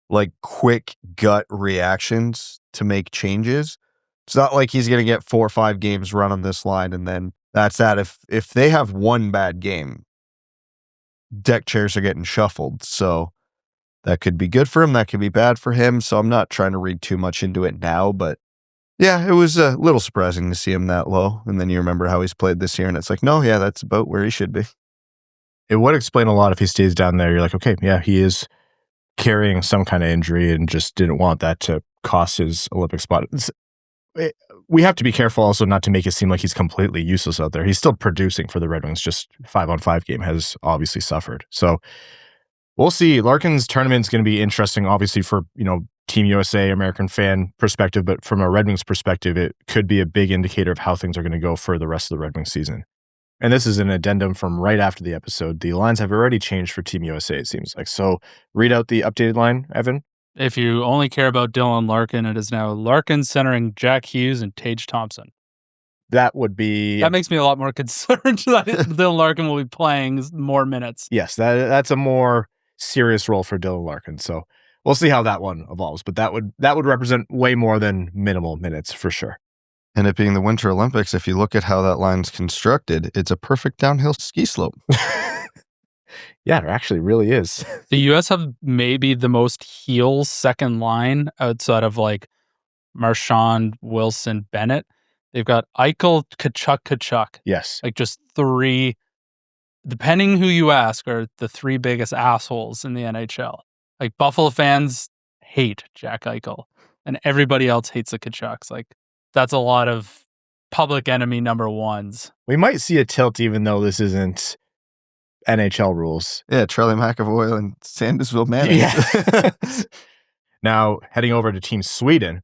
like quick gut reactions to make changes. It's not like he's going to get 4 or 5 games run on this line and then that's that. If they have one bad game, deck chairs are getting shuffled. So that could be good for him. That could be bad for him. So I'm not trying to read too much into it now, but yeah, it was a little surprising to see him that low. And then you remember how he's played this year and it's like, no, yeah, that's about where he should be. It would explain a lot if he stays down there. You're like, okay, yeah, he is carrying some kind of injury and just didn't want that to cost his Olympic spot. We have to be careful also not to make it seem like he's completely useless out there. He's still producing for the Red Wings, just 5-on-5 game has obviously suffered. So we'll see. Larkin's tournament is going to be interesting, obviously, for, Team USA, American fan perspective, but from a Red Wings perspective, it could be a big indicator of how things are going to go for the rest of the Red Wings season. And this is an addendum from right after the episode. The lines have already changed for Team USA, it seems like. So read out the updated line, Evan. If you only care about Dylan Larkin, it is now Larkin centering Jack Hughes and Tage Thompson. That makes me a lot more concerned that Dylan Larkin will be playing more minutes. Yes, that's a more serious role for Dylan Larkin. So we'll see how that one evolves. But that would represent way more than minimal minutes for sure. And it being the Winter Olympics, if you look at how that line's constructed, it's a perfect downhill ski slope. Yeah, it actually really is. The U.S. have maybe the most heel second line outside of like Marchand, Wilson, Bennett. They've got Eichel, Tkachuk. Yes. Like just 3, depending who you ask, are the 3 biggest assholes in the NHL. Like Buffalo fans hate Jack Eichel and everybody else hates the Tkachuks. Like that's a lot of public enemy number ones. We might see a tilt even though this isn't NHL rules. Yeah, Charlie McAvoy and Sandisville Manning. Yeah. Now, heading over to Team Sweden.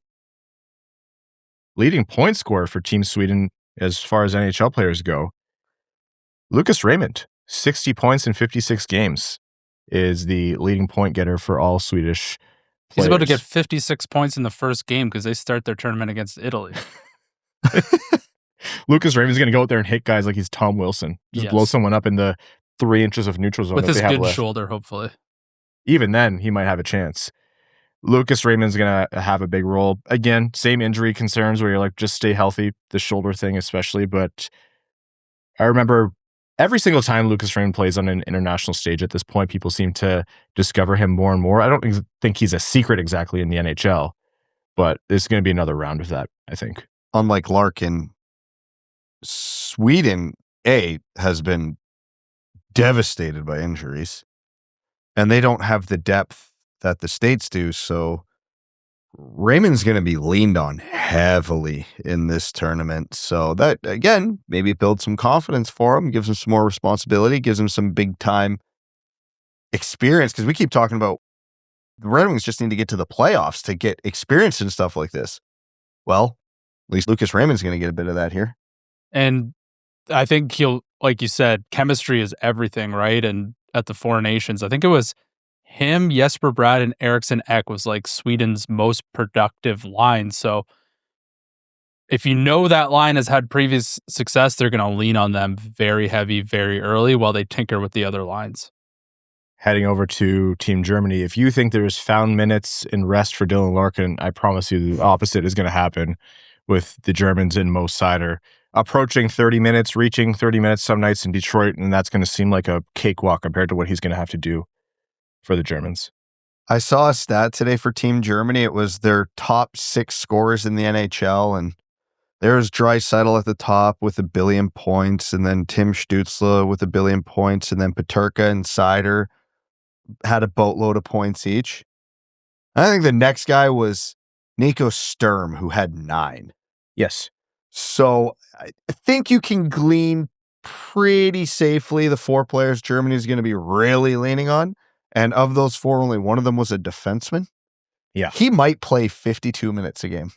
Leading point scorer for Team Sweden as far as NHL players go. Lucas Raymond, 60 points in 56 games, is the leading point getter for all Swedish players. He's about to get 56 points in the first game because they start their tournament against Italy. Lucas Raymond's going to go out there and hit guys like he's Tom Wilson. Just blow someone up in the 3 inches of neutral zone. With his good left. shoulder, hopefully. Even then, he might have a chance. Lucas Raymond's going to have a big role. Again, same injury concerns where you're like, just stay healthy. The shoulder thing especially. But I remember every single time Lucas Raymond plays on an international stage at this point, people seem to discover him more and more. I don't think he's a secret exactly in the NHL, but there's going to be another round of that, I think. Unlike Larkin, Sweden, has been devastated by injuries, and they don't have the depth that the States do. So Raymond's going to be leaned on heavily in this tournament. So that, again, maybe builds some confidence for him, gives him some more responsibility, gives him some big time experience. Because we keep talking about the Red Wings just need to get to the playoffs to get experience and stuff like this. Well, at least Lucas Raymond's going to get a bit of that here. And I think he'll, like you said, chemistry is everything, right? And at the Four Nations, I think it was him, Jesper Bratt, and Eriksson Ek was like Sweden's most productive line. So if you know that line has had previous success, they're going to lean on them very heavy, very early while they tinker with the other lines. Heading over to Team Germany, if you think there's found minutes in rest for Dylan Larkin, I promise you the opposite is going to happen with the Germans and Mo Seider approaching 30 minutes, reaching 30 minutes some nights in Detroit, and that's going to seem like a cakewalk compared to what he's going to have to do for the Germans. I saw a stat today for Team Germany. It was their top 6 scorers in the NHL, and there's Draisaitl at the top with 1 billion points, and then Tim Stützle with 1 billion points, and then Peterka and Seider had a boatload of points each. I think the next guy was Nico Sturm, who had 9. Yes. So I think you can glean pretty safely the 4 players Germany is going to be really leaning on. And of those 4, only one of them was a defenseman. Yeah. He might play 52 minutes a game.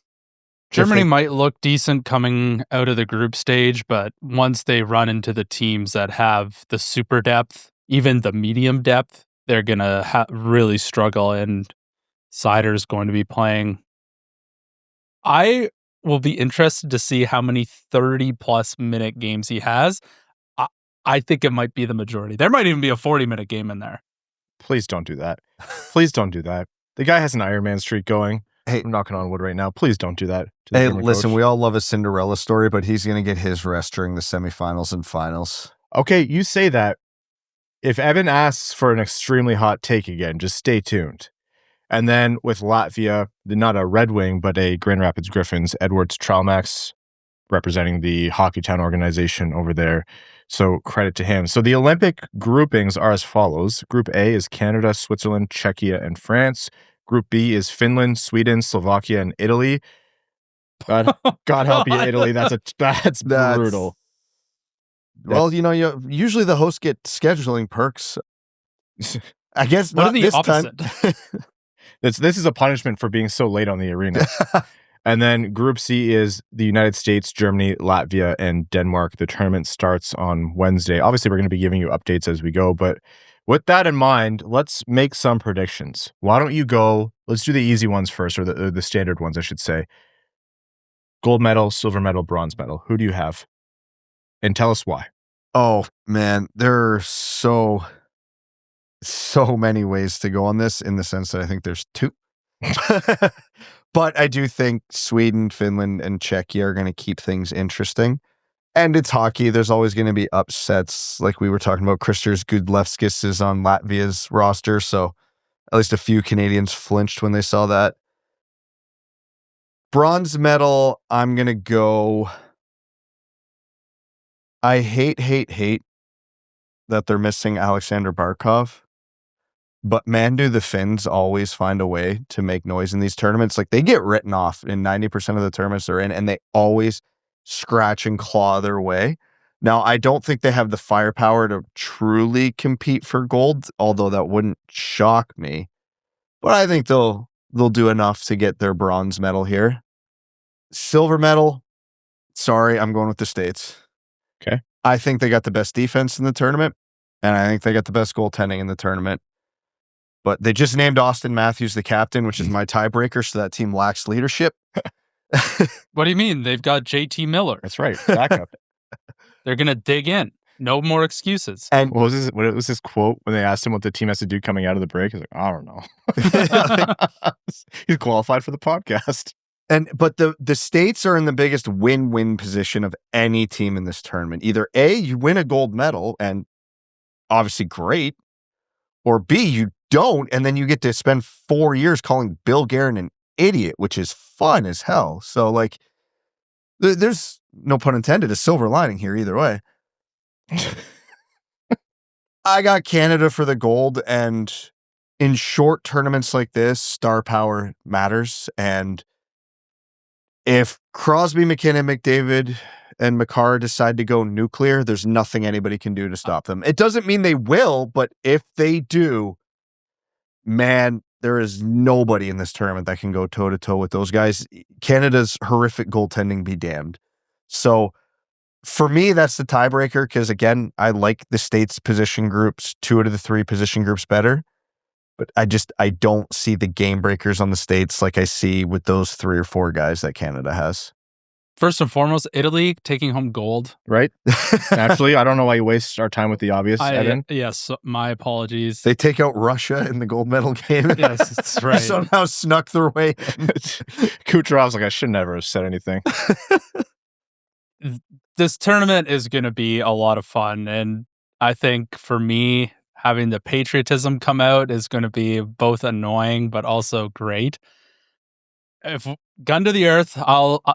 Germany might look decent coming out of the group stage, but once they run into the teams that have the super depth, even the medium depth, they're going to really struggle, and Seider's going to be playing. I will be interested to see how many 30-plus minute games he has. I think it might be the majority. There might even be a 40-minute game in there. Please don't do that. Please don't do that. The guy has an Ironman streak going. Hey, I'm knocking on wood right now. Please don't do that. Hey, listen, we all love a Cinderella story, but he's going to get his rest during the semifinals and finals. Okay, you say that. If Evan asks for an extremely hot take again, just stay tuned. And then with Latvia, not a Red Wing, but a Grand Rapids Griffins, Edwards Traumax, representing the Hockeytown organization over there. So credit to him. So the Olympic groupings are as follows. Group A is Canada, Switzerland, Czechia, and France. Group B is Finland, Sweden, Slovakia, and Italy. God help you, Italy. That's brutal. Well, usually the hosts get scheduling perks. I guess what not are the this opposite? time. This is a punishment for being so late on the arena. And then Group C is the United States, Germany, Latvia, and Denmark. The tournament starts on Wednesday. Obviously, we're going to be giving you updates as we go, but with that in mind, let's make some predictions. Why don't you go? Let's do the easy ones first, or the standard ones, I should say. Gold medal, silver medal, bronze medal. Who do you have? And tell us why. Oh, man, there are so many ways to go on this, in the sense that I think there's two. But I do think Sweden, Finland, and Czechia are going to keep things interesting. And it's hockey. There's always going to be upsets. Like we were talking about, Kristers Gudlevskis is on Latvia's roster, so at least a few Canadians flinched when they saw that. Bronze medal, I'm going to go... I hate that they're missing Alexander Barkov. But man, do the Finns always find a way to make noise in these tournaments. Like, they get written off in 90% of the tournaments they're in, and they always scratch and claw their way. Now, I don't think they have the firepower to truly compete for gold, although that wouldn't shock me. But I think they'll do enough to get their bronze medal here. Silver medal, sorry, I'm going with the States. Okay. I think they got the best defense in the tournament, and I think they got the best goaltending in the tournament. But they just named Austin Matthews the captain, which is my tiebreaker, so that team lacks leadership. What do you mean? They've got JT Miller. That's right. Backup. They're going to dig in. No more excuses. And what was his quote when they asked him what the team has to do coming out of the break? He's like, I don't know. He's qualified for the podcast. But the States are in the biggest win-win position of any team in this tournament. Either A, you win a gold medal, and obviously great, or B, you don't, and then you get to spend 4 years calling Bill Guerin an idiot, which is fun as hell. So, like, there's, no pun intended, a silver lining here either way. I got Canada for the gold, and in short tournaments like this, star power matters. And if Crosby, McKinnon, McDavid, and Makar decide to go nuclear, there's nothing anybody can do to stop them. It doesn't mean they will, but if they do, man, there is nobody in this tournament that can go toe-to-toe with those guys. Canada's horrific goaltending be damned. So for me, that's the tiebreaker, because, again, I like the States position groups, 2 out of the 3 position groups better. But I don't see the game breakers on the States like I see with those 3 or 4 guys that Canada has. First and foremost, Italy taking home gold. Right? Naturally, I don't know why you waste our time with the obvious, Evan. Yes, my apologies. They take out Russia in the gold medal game. Yes, that's right. Somehow snuck their way in. Kucherov's like, I should never have said anything. This tournament is going to be a lot of fun. And I think for me, having the patriotism come out is going to be both annoying, but also great. If gun to the earth,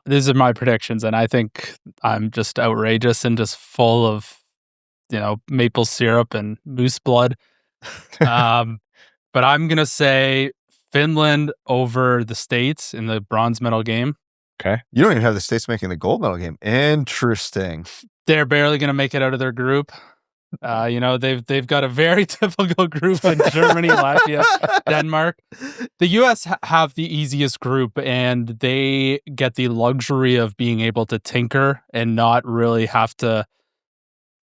these are my predictions, and I think I'm just outrageous and just full of, maple syrup and moose blood. But I'm gonna say Finland over the States in the bronze medal game. Okay, you don't even have the States making the gold medal game. Interesting. They're barely gonna make it out of their group. They've got a very difficult group in Germany, Latvia, Denmark. The U.S. have the easiest group, and they get the luxury of being able to tinker and not really have to.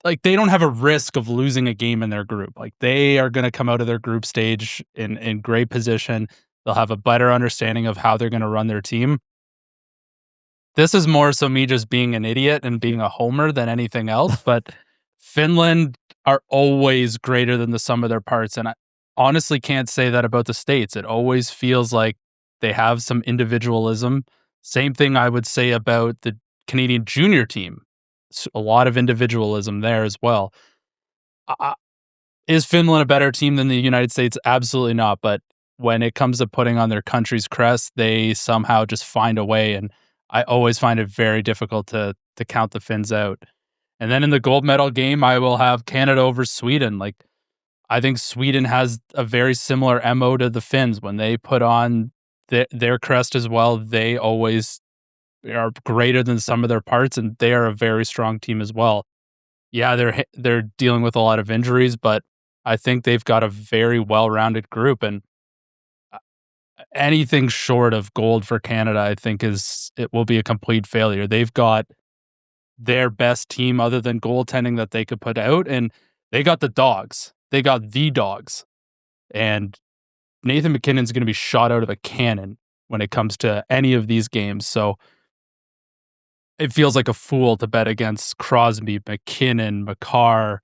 Like, they don't have a risk of losing a game in their group. Like, they are going to come out of their group stage in great position. They'll have a better understanding of how they're going to run their team. This is more so me just being an idiot and being a homer than anything else, but Finland are always greater than the sum of their parts, and I honestly can't say that about the States. It always feels like they have some individualism. Same thing I would say about the Canadian junior team. A lot of individualism there as well. Is Finland a better team than the United States? Absolutely not. But when it comes to putting on their country's crest, they somehow just find a way. And I always find it very difficult to count the Finns out. And then in the gold medal game, I will have Canada over Sweden. Like, I think Sweden has a very similar MO to the Finns. When they put on their crest as well, they always are greater than some of their parts, and they are a very strong team as well. Yeah, they're dealing with a lot of injuries, but I think they've got a very well-rounded group, and anything short of gold for Canada, I think it will be a complete failure. They've got their best team other than goaltending that they could put out, and they got the dogs. They got the dogs, and Nathan MacKinnon's going to be shot out of a cannon when it comes to any of these games. So it feels like a fool to bet against Crosby, McKinnon, Makar,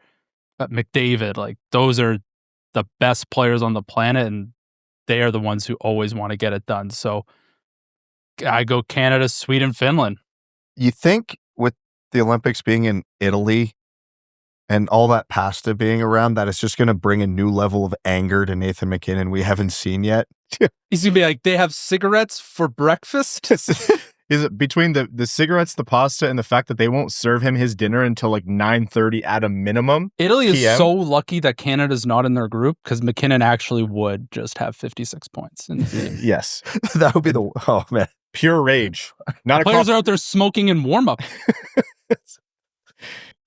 McDavid. Like, those are the best players on the planet, and they are the ones who always want to get it done. So I go Canada, Sweden, Finland. You think with the Olympics being in Italy and all that pasta being around, that it's just going to bring a new level of anger to Nathan MacKinnon we haven't seen yet? He's going to be like, they have cigarettes for breakfast? Is it between the cigarettes, the pasta, and the fact that they won't serve him his dinner until like 9:30 at a minimum? Italy is PM? so lucky that Canada's not in their group, because MacKinnon actually would just have 56 points in the game. Yes. That would be oh man. Pure rage. Not Players are out there smoking in warm-up.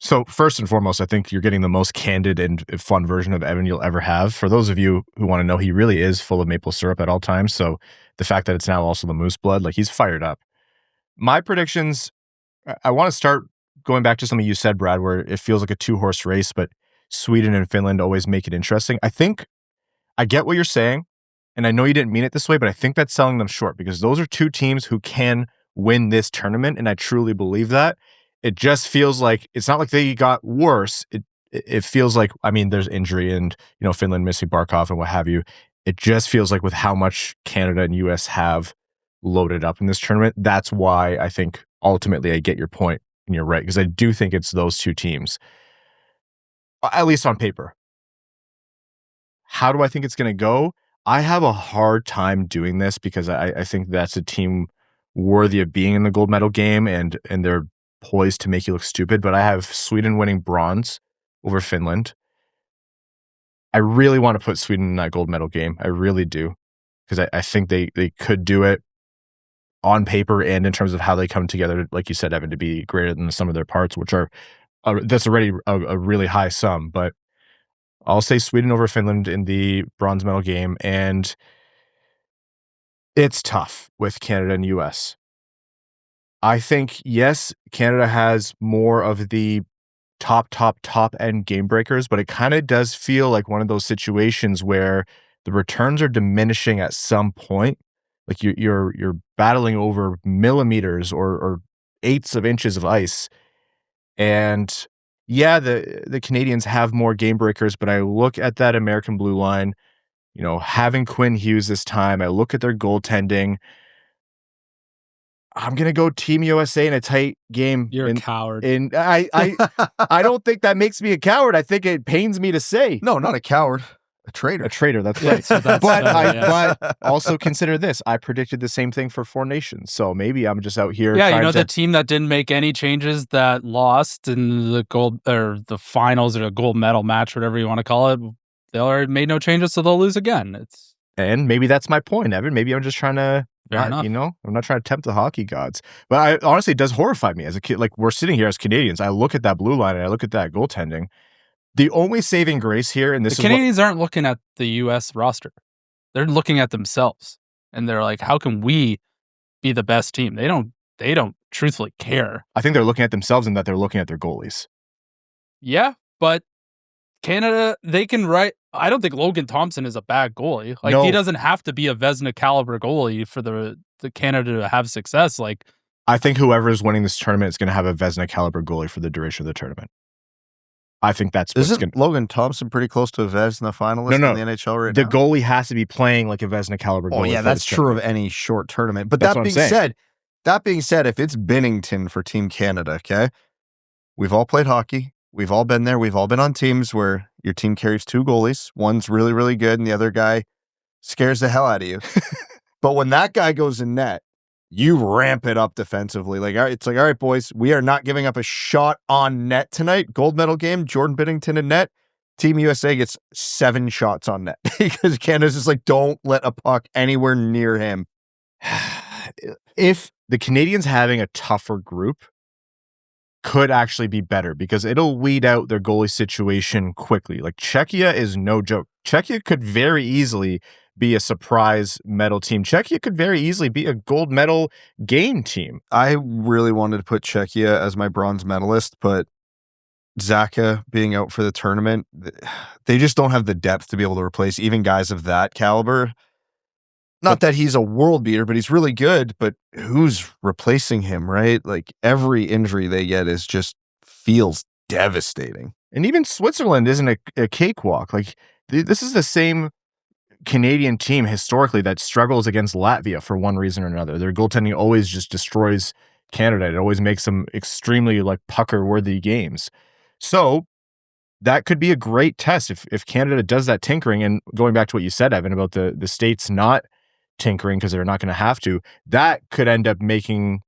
So first and foremost, I think you're getting the most candid and fun version of Evan you'll ever have. For those of you who want to know, he really is full of maple syrup at all times. So the fact that it's now also the moose blood, like, he's fired up. My predictions, I want to start going back to something you said, Brad, where it feels like a two-horse race, but Sweden and Finland always make it interesting. I think I get what you're saying, and I know you didn't mean it this way, but I think that's selling them short, because those are two teams who can win this tournament, and I truly believe that. It just feels like it's not like they got worse. It feels like, I mean, there's injury and, Finland missing Barkov and what have you. It just feels like with how much Canada and US have loaded up in this tournament, that's why I think ultimately I get your point, and you're right, because I do think it's those two teams, at least on paper. How do I think it's going to go? I have a hard time doing this, because I think that's a team worthy of being in the gold medal game, and they're poised to make you look stupid, but I have Sweden winning bronze over Finland. I really want to put Sweden in that gold medal game. I really do, because I think they could do it on paper and in terms of how they come together, like you said, Evan, to be greater than the sum of their parts, which are that's already a really high sum. But I'll say Sweden over Finland in the bronze medal game, and it's tough with Canada and US. I think, yes, Canada has more of the top end game breakers, but it kind of does feel like one of those situations where the returns are diminishing at some point. Like, you're battling over millimeters or eighths of inches of ice. And yeah, the Canadians have more game breakers, but I look at that American blue line, having Quinn Hughes this time, I look at their goaltending. I'm going to go Team USA in a tight game. You're a coward. And I don't think that makes me a coward. I think it pains me to say. No, not a coward. A traitor. A traitor, that's right. So that's But also consider this. I predicted the same thing for Four Nations. So maybe I'm just out here. Yeah, the team that didn't make any changes, that lost in the gold or the finals or the gold medal match, whatever you want to call it, they already made no changes, so they'll lose again. And maybe that's my point, Evan. Maybe I'm just trying to, I'm not trying to tempt the hockey gods. But honestly, it does horrify me as a kid. Like, we're sitting here as Canadians. I look at that blue line and I look at that goaltending. The only saving grace here, and this The is Canadians aren't looking at the U.S. roster. They're looking at themselves. And they're like, how can we be the best team? They don't truthfully care. I think they're looking at themselves and that they're looking at their goalies. Yeah, but Canada, they can write. I don't think Logan Thompson is a bad goalie. Like, No. he doesn't have to be a Vezina caliber goalie for the Canada to have success. Like, I think whoever is winning this tournament is going to have a Vezina caliber goalie for the duration of the tournament. I think that's what's Isn't Logan Thompson pretty close to a Vezina finalist No. in the NHL right the now? goalie has to be playing like a Vezina caliber goalie. Oh yeah, for that's this true tournament. of any short tournament. But That's that what I'm being saying. said, if it's Binnington for Team Canada, okay, we've all played hockey. We've all been there. We've all been on teams where your team carries two goalies. One's really, really good, and the other guy scares the hell out of you. But when that guy goes in net, you ramp it up defensively. Like, all right, it's like, all right, boys, we are not giving up a shot on net tonight. Gold medal game, Jordan Binnington in net. Team USA gets 7 shots on net because Canada's just like, don't let a puck anywhere near him. If the Canadians having a tougher group could actually be better because it'll weed out their goalie situation quickly. Like, Czechia is no joke. Czechia could very easily be a surprise medal team. Czechia could very easily be a gold medal game team. I really wanted to put Czechia as my bronze medalist, but Zaka being out for the tournament, they just don't have the depth to be able to replace even guys of that caliber. Not that he's a world beater, but he's really good. But who's replacing him, right? Like, every injury they get is just feels devastating. And even Switzerland isn't a cakewalk. Like, this is the same Canadian team historically that struggles against Latvia for one reason or another. Their goaltending always just destroys Canada. It always makes them extremely like pucker-worthy games. So that could be a great test if Canada does that tinkering. And going back to what you said, Evan, about the states not tinkering because they're not going to have to, that could end up making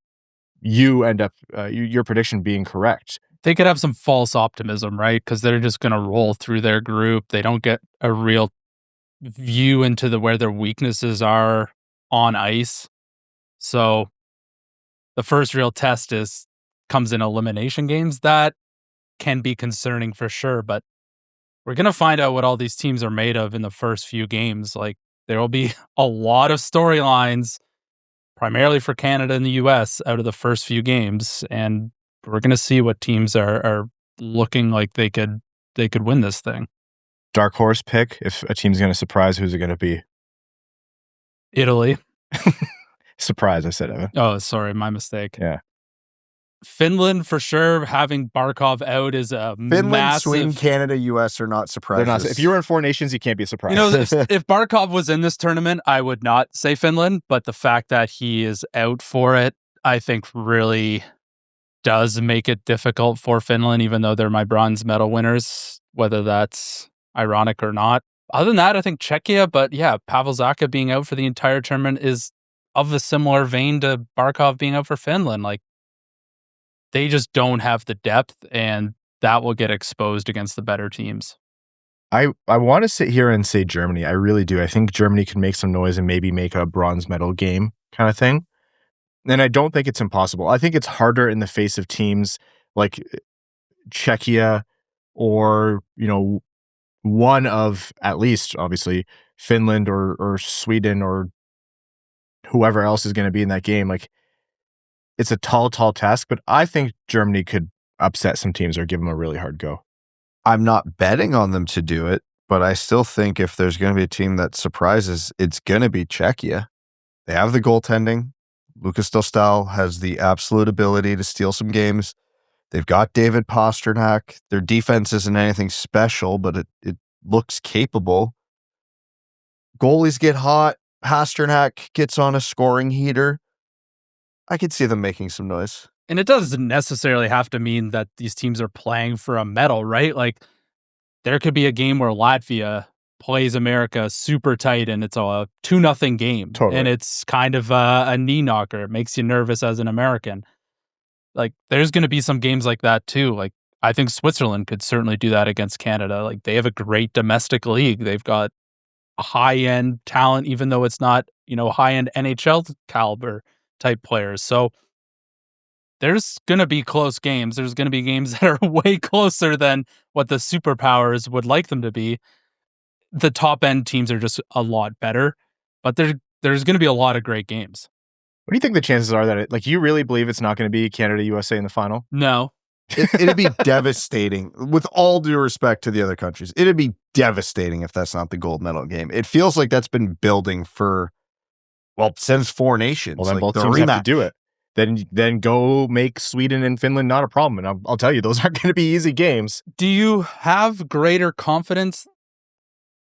you end up your prediction being correct. they could have some false optimism, right? Because they're just going to roll through their group. They don't get a real view into where their weaknesses are on ice. So the first real test comes in elimination games. That can be concerning for sure, but we're going to find out what all these teams are made of in the first few games. Like, there will be a lot of storylines, primarily for Canada and the US, out of the first few games, and we're going to see what teams are looking like they could win this thing. Dark horse pick, if a team's going to surprise, who's it going to be? Italy. Surprise, I said, Evan. Oh, sorry, my mistake. Yeah. Finland, for sure. Having Barkov out is a Finland, massive... Sweden, Canada, US are not surprises. They're not. If you were in Four Nations, you can't be surprised. You know, if Barkov was in this tournament, I would not say Finland, but the fact that he is out for it, I think really does make it difficult for Finland, even though they're my bronze medal winners, whether that's ironic or not. Other than that, I think Czechia, but yeah, Pavel Zacha being out for the entire tournament is of a similar vein to Barkov being out for Finland. Like, they just don't have the depth, and that will get exposed against the better teams. I want to sit here and say Germany. I really do. I think Germany can make some noise and maybe make a bronze medal game kind of thing. And I don't think it's impossible. I think it's harder in the face of teams like Czechia or, you know, one of at least, obviously, Finland or Sweden or whoever else is going to be in that game. Like, it's a tall task, but I think Germany could upset some teams or give them a really hard go. I'm not betting on them to do it, but I still think if there's going to be a team that surprises, it's going to be Czechia. They have the goaltending. Lucas Dostal has the absolute ability to steal some games. They've got David Pastrnak. Their defense isn't anything special, but it looks capable. Goalies get hot. Pastrnak gets on a scoring heater. I could see them making some noise. And it doesn't necessarily have to mean that these teams are playing for a medal, right? Like, there could be a game where Latvia plays America super tight and it's a 2-0 game. Totally. And it's kind of a knee knocker. It makes you nervous as an American. Like, there's going to be some games like that too. Like, I think Switzerland could certainly do that against Canada. Like, they have a great domestic league. They've got a high-end talent, even though it's not, high-end NHL caliber type players. So there's going to be close games. There's going to be games that are way closer than what the superpowers would like them to be. The top end teams are just a lot better, but there's going to be a lot of great games. What do you think the chances are that you really believe it's not going to be Canada USA in the final? No. It'd be devastating. With all due respect to the other countries, it'd be devastating if that's not the gold medal game. It feels like that's been building since Four Nations. Well, then both teams have to do it. Then go make Sweden and Finland not a problem. And I'll tell you, those aren't going to be easy games. Do you have greater confidence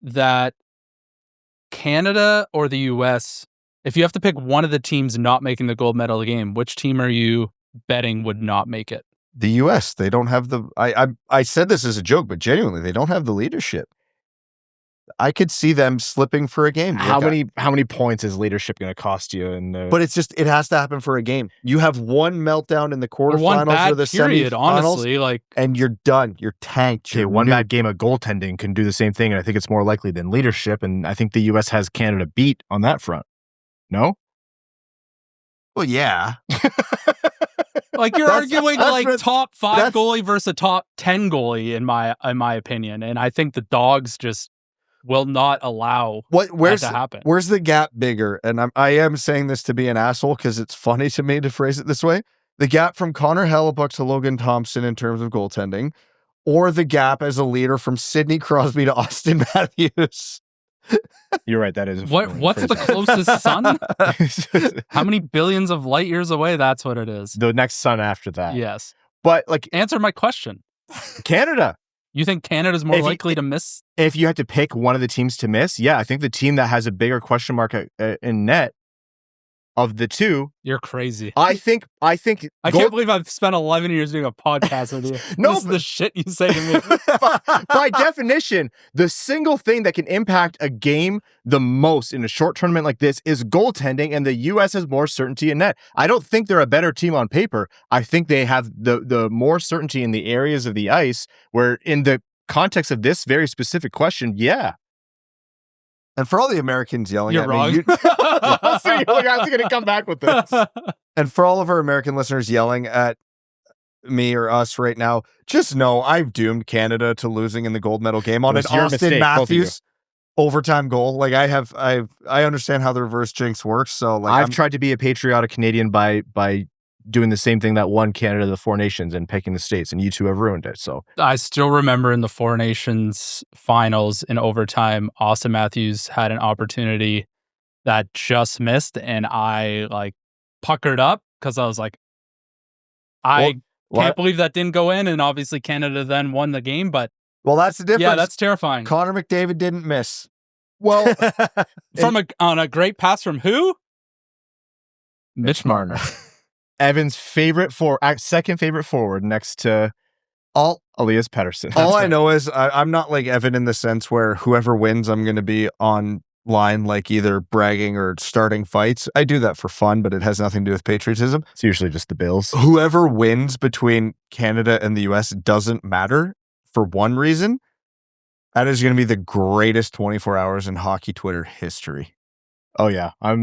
that Canada or the US, if you have to pick one of the teams not making the gold medal game, which team are you betting would not make it? The US, they don't have the... I said this as a joke, but genuinely, they don't have the leadership. I could see them slipping for a game. How many points is leadership going to cost you? But it has to happen for a game. You have one meltdown in the quarterfinals or the semifinals, honestly, and you're done. You're tanked. Okay, one bad game of goaltending can do the same thing, and I think it's more likely than leadership, and I think the U.S. has Canada beat on that front. No? Well, yeah. You're arguing top 5 goalie versus a top 10 goalie in my opinion, and I think the Dogs just will not allow that to happen. Where's the gap bigger? And I am saying this to be an asshole because it's funny to me to phrase it this way. The gap from Connor Hellebuck to Logan Thompson in terms of goaltending, or the gap as a leader from Sidney Crosby to Austin Matthews. You're right. That is what's the closest sun? How many billions of light years away? That's what it is. The next sun after that. Yes. But answer my question. Canada. You think Canada's more likely to miss? If you had to pick one of the teams to miss, yeah, I think the team that has a bigger question mark in net of the two. You're crazy. I can't believe I've spent 11 years doing a podcast with you. This is the shit you say to me. By definition, the single thing that can impact a game the most in a short tournament like this is goaltending, and the U.S. has more certainty in net. I don't think they're a better team on paper. I think they have the more certainty in the areas of the ice where, in the context of this very specific question, yeah. And for all the Americans yelling You're at wrong. me, I was going to come back with this. And for all of our American listeners yelling at me or us right now, just know I've doomed Canada to losing in the gold medal game on an Austin Matthews overtime goal. I understand how the reverse jinx works. So I've tried to be a patriotic Canadian by doing the same thing that won Canada the Four Nations and picking the States, and you two have ruined it. So I still remember in the Four Nations finals in overtime, Austin Matthews had an opportunity that just missed, and I puckered up because I was like, I can't believe that didn't go in, and obviously Canada then won the game, but that's the difference. Yeah, that's terrifying. Connor McDavid didn't miss. Well, on a great pass from who? Mitch Marner. Evan's second favorite forward next to Elias Pettersson. All I know is I'm not like Evan in the sense where whoever wins, I'm going to be on line either bragging or starting fights. I do that for fun, but it has nothing to do with patriotism. It's usually just the Bills. Whoever wins between Canada and the US doesn't matter for one reason. That is going to be the greatest 24 hours in hockey Twitter history. Oh yeah. I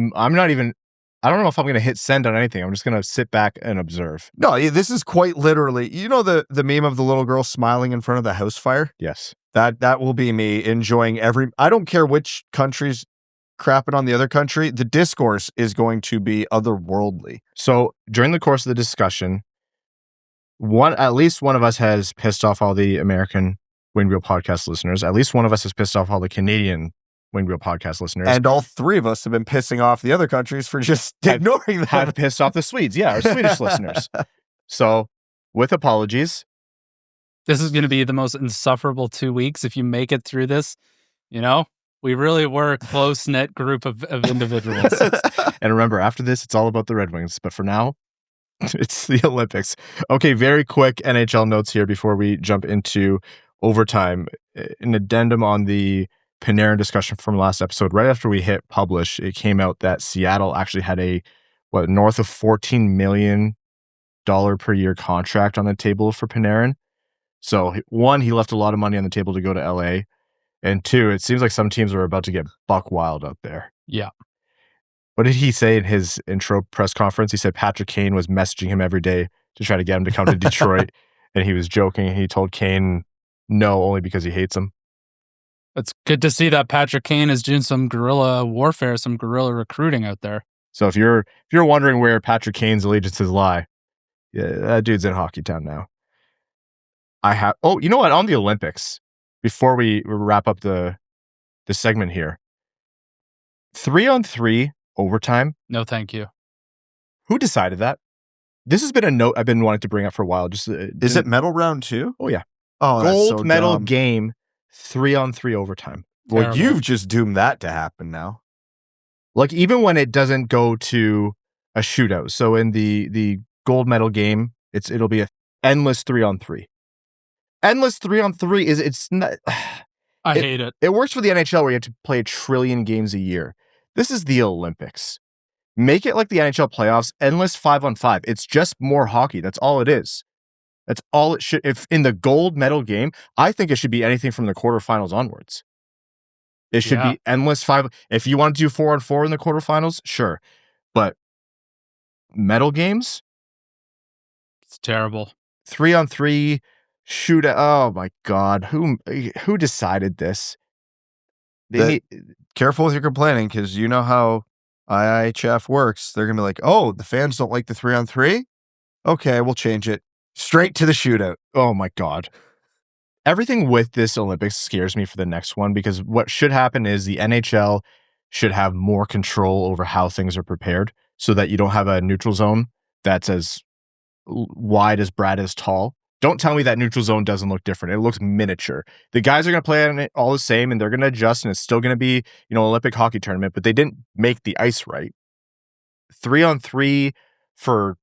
don't know if I'm going to hit send on anything. I'm just going to sit back and observe. No, this is quite literally, the meme of the little girl smiling in front of the house fire? Yes. That will be me enjoying I don't care which country's crapping on the other country. The discourse is going to be otherworldly. So during the course of the discussion, at least one of us has pissed off all the American Winged Wheel podcast listeners. At least one of us has pissed off all the Canadian Winged Wheel podcast listeners. And all three of us have been pissing off the other countries for just ignoring them. Have pissed off the Swedes. Yeah, our Swedish listeners. So, with apologies. This is going to be the most insufferable 2 weeks if you make it through this. We really were a close-knit group of individuals. And remember, after this, it's all about the Red Wings. But for now, it's the Olympics. Okay, very quick NHL notes here before we jump into overtime. An addendum on the Panarin discussion from last episode. Right after we hit publish, it came out that Seattle actually had a north of $14 million per year contract on the table for Panarin. So one, he left a lot of money on the table to go to LA, and two, it seems like some teams are about to get buck wild out there. Yeah. What did he say in his intro press conference? He said Patrick Kane was messaging him every day, to try to get him to come to Detroit. And he was joking. He told Kane no only because he hates him. It's good to see that Patrick Kane is doing some guerrilla warfare, some guerrilla recruiting out there. So if you're wondering where Patrick Kane's allegiances lie, yeah, that dude's in Hockeytown now. You know what? On the Olympics, before we wrap up the segment here, 3-on-3 overtime. No, thank you. Who decided that? This has been a note I've been wanting to bring up for a while. Is it medal round 2? Oh yeah. Oh, gold that's so medal dumb. game, 3-on-3 overtime. Well, Terrible. you've just doomed that to happen now. Like even when it doesn't go to a shootout. So in the gold medal game, it'll be a endless 3-on-3. Endless 3-on-3 it's not. I hate it. It works for the NHL where you have to play 1 trillion games a year. This is the Olympics. Make it like the NHL playoffs, endless 5-on-5. It's just more hockey. That's all it is. That's all it should. If in the gold medal game, I think it should be anything from the quarterfinals onwards. It should be endless 5. If you want to do 4-on-4 in the quarterfinals, sure. But medal games, It's terrible. 3-on-3 shoot. Oh my God. Who decided this? Careful with your complaining, because you know how IIHF works. They're going to be like, oh, the fans don't like the 3-on-3? Okay, we'll change it. Straight to the shootout. Oh my God. Everything with this Olympics scares me for the next one, because what should happen is the NHL should have more control over how things are prepared so that you don't have a neutral zone that's as wide as Brad is tall. Don't tell me that neutral zone doesn't look different. It looks miniature. The guys are going to play on it all the same, and they're going to adjust, and it's still going to be, Olympic hockey tournament, but they didn't make the ice right. 3-on-3 for,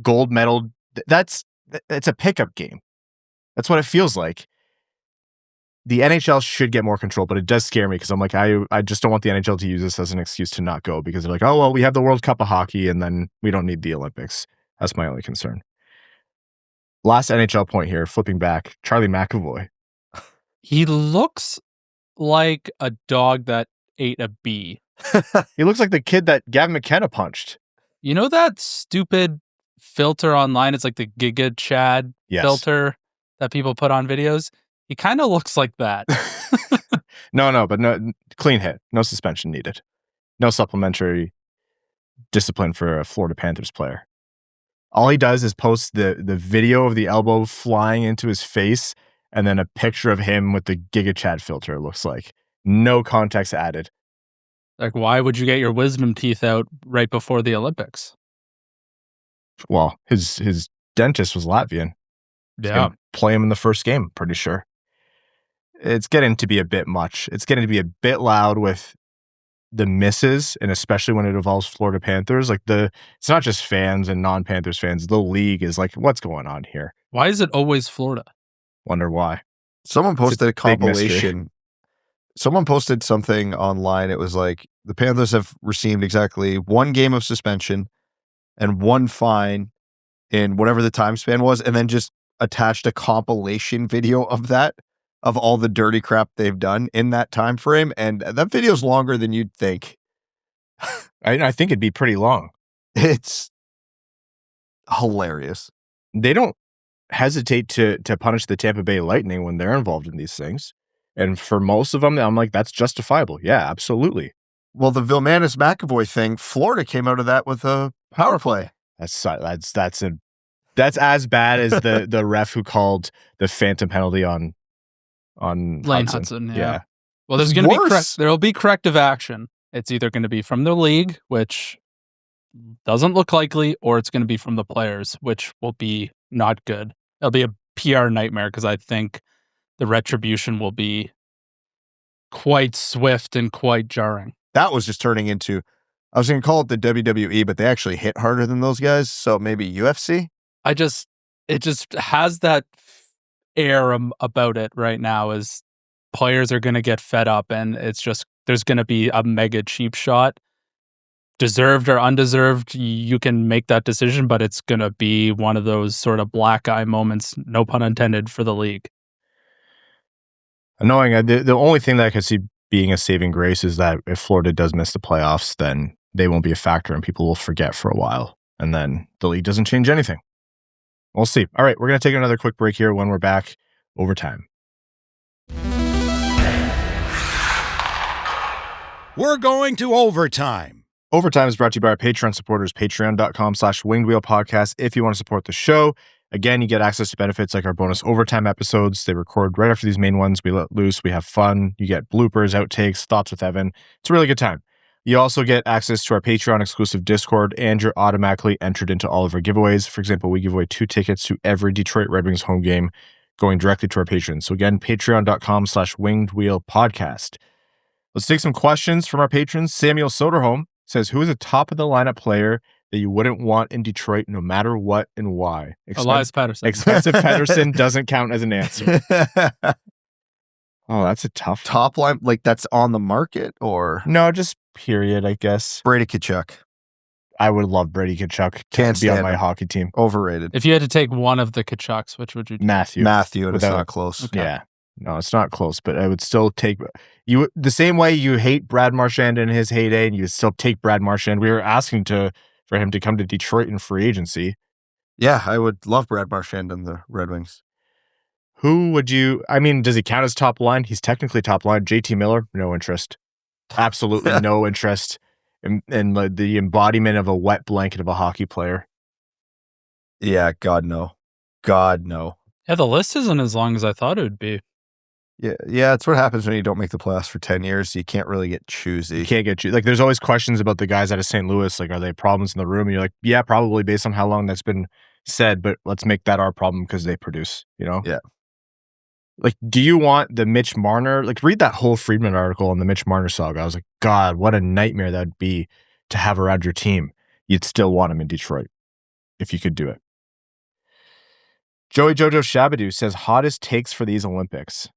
gold medal. It's a pickup game. That's what it feels like. The NHL should get more control, but it does scare me because I'm like, I just don't want the NHL to use this as an excuse to not go, because they're like, oh, well, we have the World Cup of hockey and then we don't need the Olympics. That's my only concern. Last NHL point here, flipping back, Charlie McAvoy. He looks like a dog that ate a bee. He looks like the kid that Gavin McKenna punched. You know that stupid filter online? It's like the Giga Chad filter that people put on videos. He kind of looks like that. No, clean hit. No suspension needed. No supplementary discipline for a Florida Panthers player. All he does is post the video of the elbow flying into his face and then a picture of him with the Giga Chad filter, it looks like. No context added. Like, why would you get your wisdom teeth out right before the Olympics? Well, his dentist was Latvian. Yeah. Play him in the first game, pretty sure. It's getting to be a bit much. It's getting to be a bit loud with the misses, and especially when it involves Florida Panthers. Like it's not just fans and non-Panthers fans. The league is like, what's going on here? Why is it always Florida? Wonder why. Someone posted a compilation. Someone posted something online. It was like, the Panthers have received exactly 1 game of suspension and 1 fine in whatever the time span was, and then just attached a compilation video of that, of all the dirty crap they've done in that time frame. And that video's longer than you'd think. I think it'd be pretty long. It's hilarious. They don't hesitate to punish the Tampa Bay Lightning when they're involved in these things. And for most of them, I'm like, that's justifiable. Yeah, absolutely. Well, the Vilmanis McAvoy thing, Florida came out of that with a power play. That's as bad as the ref who called the phantom penalty on Lane Hudson. Yeah. Well, there'll be corrective action. It's either going to be from the league, which doesn't look likely, or it's going to be from the players, which will be not good. It'll be a PR nightmare, because I think the retribution will be quite swift and quite jarring. That was just turning into, I was going to call it the WWE, but they actually hit harder than those guys. So maybe UFC? It just has that air about it right now, as players are going to get fed up, and it's just, there's going to be a mega cheap shot. Deserved or undeserved, you can make that decision, but it's going to be one of those sort of black eye moments, no pun intended, for the league. Annoying. The only thing that I could see being a saving grace is that if Florida does miss the playoffs, then they won't be a factor and people will forget for a while. And then the league doesn't change anything. We'll see. All right, we're going to take another quick break here. When we're back, overtime. We're going to overtime. Overtime is brought to you by our Patreon supporters, patreon.com/wingedwheelpodcast. If you want to support the show, again, you get access to benefits like our bonus overtime episodes. They record right after these main ones. We let loose. We have fun. You get bloopers, outtakes, thoughts with Evan. It's a really good time. You also get access to our Patreon exclusive Discord, and you're automatically entered into all of our giveaways. For example, we give away 2 tickets to every Detroit Red Wings home game going directly to our patrons. So again, patreon.com/wingedwheelpodcast. Let's take some questions from our patrons. Samuel Soderholm says, who is a top of the lineup player that you wouldn't want in Detroit no matter what and why? Elias Pettersson. Expensive Pettersson doesn't count as an answer. Oh, that's a tough one. Top line, like that's on the market or? No, just period, I guess. Brady Tkachuk. I would love Brady Tkachuk Can't to be on stand my him. hockey team. Overrated. If you had to take one of the Tkachuks, which would you do? Matthew. And it's Without- not close. Okay. Yeah. No, it's not close, but I would still take you the same way you hate Brad Marchand in his heyday, and you would still take Brad Marchand. We were asking for him to come to Detroit in free agency. Yeah, I would love Brad Marchand and the Red Wings. Who would you? I mean, does he count as top line? He's technically top line. JT Miller, no interest. Absolutely no interest in the embodiment of a wet blanket of a hockey player. Yeah, God no. God no. Yeah, the list isn't as long as I thought it would be. Yeah, it's what happens when you don't make the playoffs for 10 years. You can't really get choosy. You can't get you. Like, there's always questions about the guys out of St. Louis. Like, are they problems in the room? And you're like, yeah, probably based on how long that's been said, but let's make that our problem because they produce, you know? Yeah. Like, do you want the Mitch Marner? Like, read that whole Friedman article on the Mitch Marner saga. I was like, God, what a nightmare that would be to have around your team. You'd still want him in Detroit if you could do it. Joey Jojo Shabadoo says, hottest takes for these Olympics.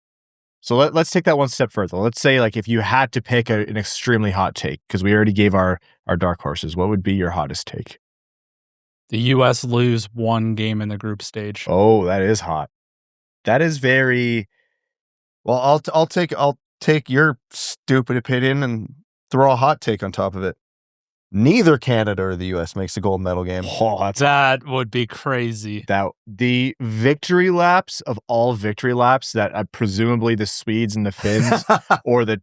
So let's take that one step further. Let's say, like, if you had to pick an extremely hot take, because we already gave our dark horses, what would be your hottest take? The U.S. lose one game in the group stage. Oh, that is hot. That is very. Well, I'll take your stupid opinion and throw a hot take on top of it. Neither Canada or the U.S. makes the gold medal game. Oh, That would be crazy. that the victory laps of all victory laps that presumably the Swedes and the Finns or the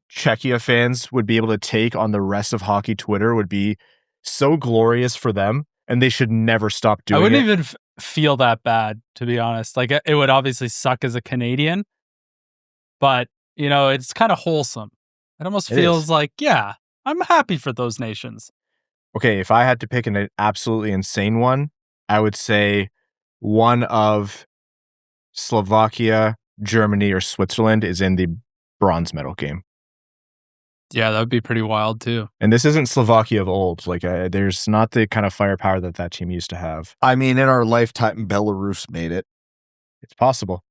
Czechia fans would be able to take on the rest of hockey Twitter would be so glorious for them, and they should never stop doing it. I wouldn't even feel that bad, to be honest. Like, it would obviously suck as a Canadian, but, you know, it's kind of wholesome. It almost It feels is. like, yeah, I'm happy for those nations. Okay, if I had to pick an absolutely insane one, I would say one of Slovakia, Germany, or Switzerland is in the bronze medal game. Yeah, that would be pretty wild, too. And this isn't Slovakia of old. Like, there's not the kind of firepower that team used to have. I mean, in our lifetime, Belarus made it. It's possible.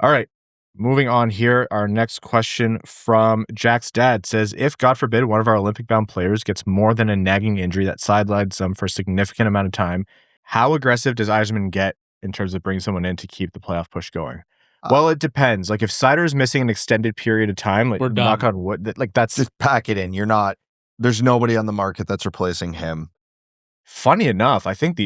All right. Moving on here, our next question from Jack's dad says, if, God forbid, one of our Olympic-bound players gets more than a nagging injury that sidelines them for a significant amount of time, how aggressive does Yzerman get in terms of bringing someone in to keep the playoff push going? Well, it depends. Like, if Seider is missing an extended period of time, like, We're done. knock on wood, like, that's Just pack it in. There's nobody on the market that's replacing him. funny enough. I think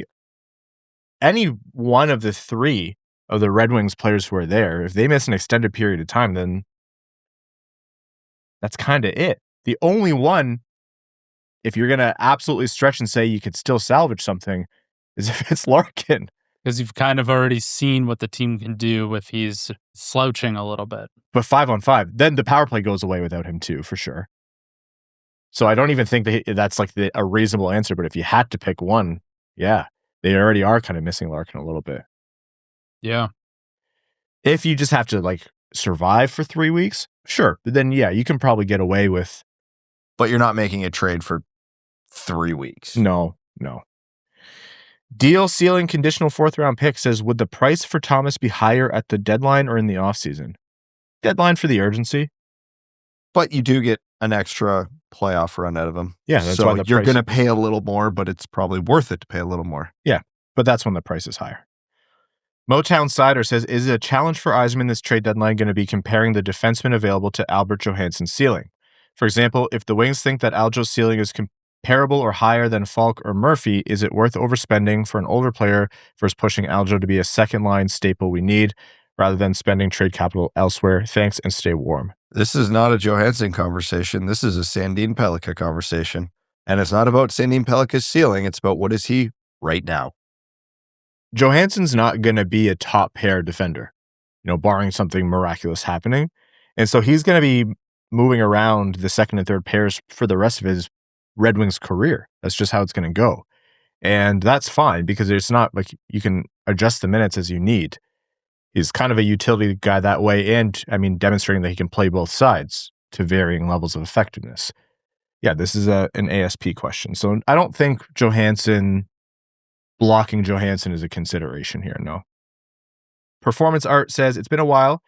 any one of the 3 of the Red Wings players who are there, if they miss an extended period of time, then that's kind of it. The only one, if you're going to absolutely stretch and say you could still salvage something, is if it's Larkin. Because you've kind of already seen what the team can do if he's slouching a little bit. But 5-on-5, then the power play goes away without him too, for sure. So I don't even think that's like a reasonable answer. But if you had to pick one, yeah, they already are kind of missing Larkin a little bit. Yeah. If you just have to, like, survive for 3 weeks, sure. Then, yeah, you can probably get away with. But you're not making a trade for 3 weeks. No. Deal ceiling conditional 4th-round pick says, would the price for Thomas be higher at the deadline or in the offseason? Deadline for the urgency. But you do get an extra playoff run out of him. Yeah, that's so why the you're price- going to pay a little more, but it's probably worth it to pay a little more. But that's when the price is higher. Motown Cider says, is it a challenge for Yzerman this trade deadline going to be comparing the defenseman available to Albert Johansson's ceiling? For example, if the Wings think that Aljo's ceiling is comparable or higher than Falk or Murphy, is it worth overspending for an older player versus pushing Aljo to be a second-line staple we need, rather than spending trade capital elsewhere? Thanks, and stay warm. This is not a Johansson conversation. This is a Sandin-Pellikka conversation. And it's not about Sandin-Pellikka's ceiling. It's about what is he right now. Johansson's not going to be a top pair defender, barring something miraculous happening. And so he's going to be moving around the second and third pairs for the rest of his Red Wings career. That's just how it's going to go. And that's fine, because it's not like you can adjust the minutes as you need. He's kind of a utility guy that way, and demonstrating that he can play both sides to varying levels of effectiveness. Yeah, this is an ASP question. So I don't think blocking Johansson is a consideration here, no. Performance Art says, it's been a while.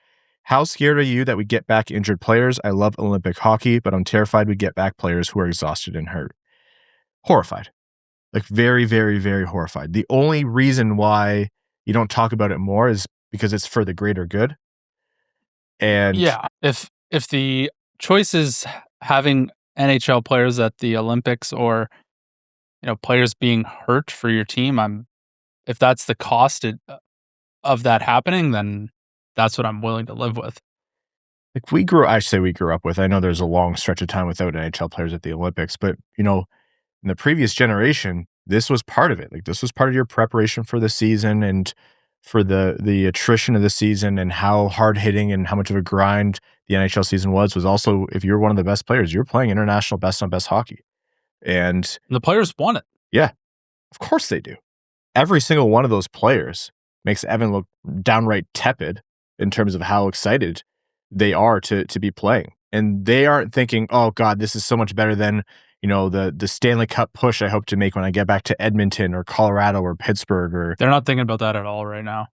How scared are you that we get back injured players? I love Olympic hockey, but I'm terrified we get back players who are exhausted and hurt. Horrified. Like very, very, very horrified. The only reason why you don't talk about it more is because it's for the greater good. And yeah, if the choice is having NHL players at the Olympics or players being hurt for your team, if that's the cost of that happening, then that's what I'm willing to live with. Like we grew up with, I know there's a long stretch of time without NHL players at the Olympics, but in the previous generation, this was part of it. Like this was part of your preparation for the season and for the attrition of the season, and how hard hitting and how much of a grind the NHL season was also, if you're one of the best players, you're playing international best on best hockey. And the players want it. Yeah, of course they do. Every single one of those players makes Evan look downright tepid in terms of how excited they are to be playing. And they aren't thinking, oh God, this is so much better than, the Stanley Cup push I hope to make when I get back to Edmonton or Colorado or Pittsburgh. They're not thinking about that at all right now.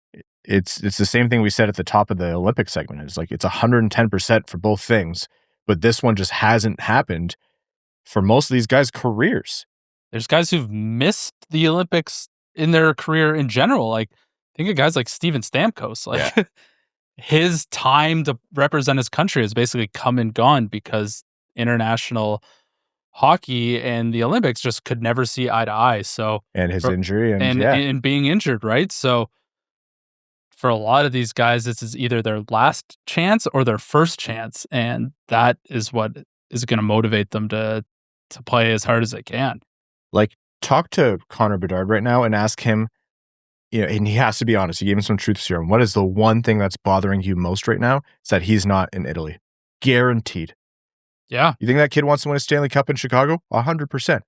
It's the same thing we said at the top of the Olympic segment. It's like it's 110% for both things, but this one just hasn't happened for most of these guys' careers. There's guys who've missed the Olympics in their career in general. Like, think of guys like Steven Stamkos. Like, yeah. His time to represent his country has basically come and gone because international hockey and the Olympics just could never see eye to eye. So, and his injury and being injured, right? So, for a lot of these guys, this is either their last chance or their first chance, and that is what is going to motivate them to play as hard as they can. Like, talk to Connor Bedard right now and ask him, and he has to be honest. You gave him some truth serum. What is the one thing that's bothering you most right now? It's that he's not in Italy. Guaranteed. Yeah. You think that kid wants to win a Stanley Cup in Chicago? 100%.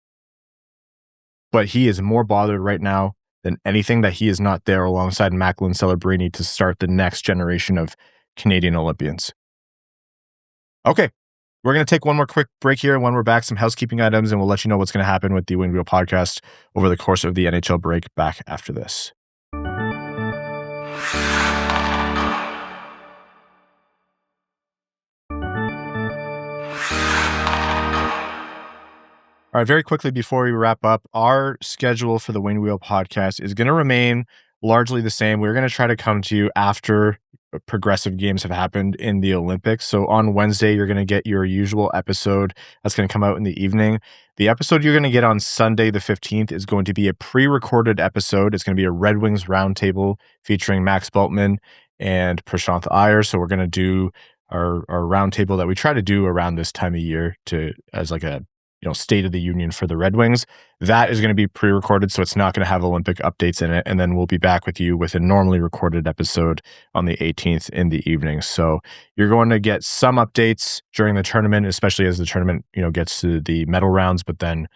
But he is more bothered right now than anything that he is not there alongside Macklin Celebrini to start the next generation of Canadian Olympians. Okay. We're going to take one more quick break here, and when we're back, some housekeeping items, and we'll let you know what's going to happen with the Winged Wheel podcast over the course of the NHL break back after this. All right, very quickly before we wrap up, our schedule for the Winged Wheel podcast is going to remain largely the same. We're going to try to come to you after progressive games have happened in the Olympics. So on Wednesday, you're going to get your usual episode that's going to come out in the evening. The episode you're going to get on Sunday, the 15th, is going to be a pre-recorded episode. It's going to be a Red Wings roundtable featuring Max Bultman and Prashanth Iyer. So we're going to do our roundtable that we try to do around this time of year as like a State of the Union for the Red Wings. That is going to be pre-recorded, so it's not going to have Olympic updates in it. And then we'll be back with you with a normally recorded episode on the 18th in the evening. So you're going to get some updates during the tournament, especially as the tournament, gets to the medal rounds. But then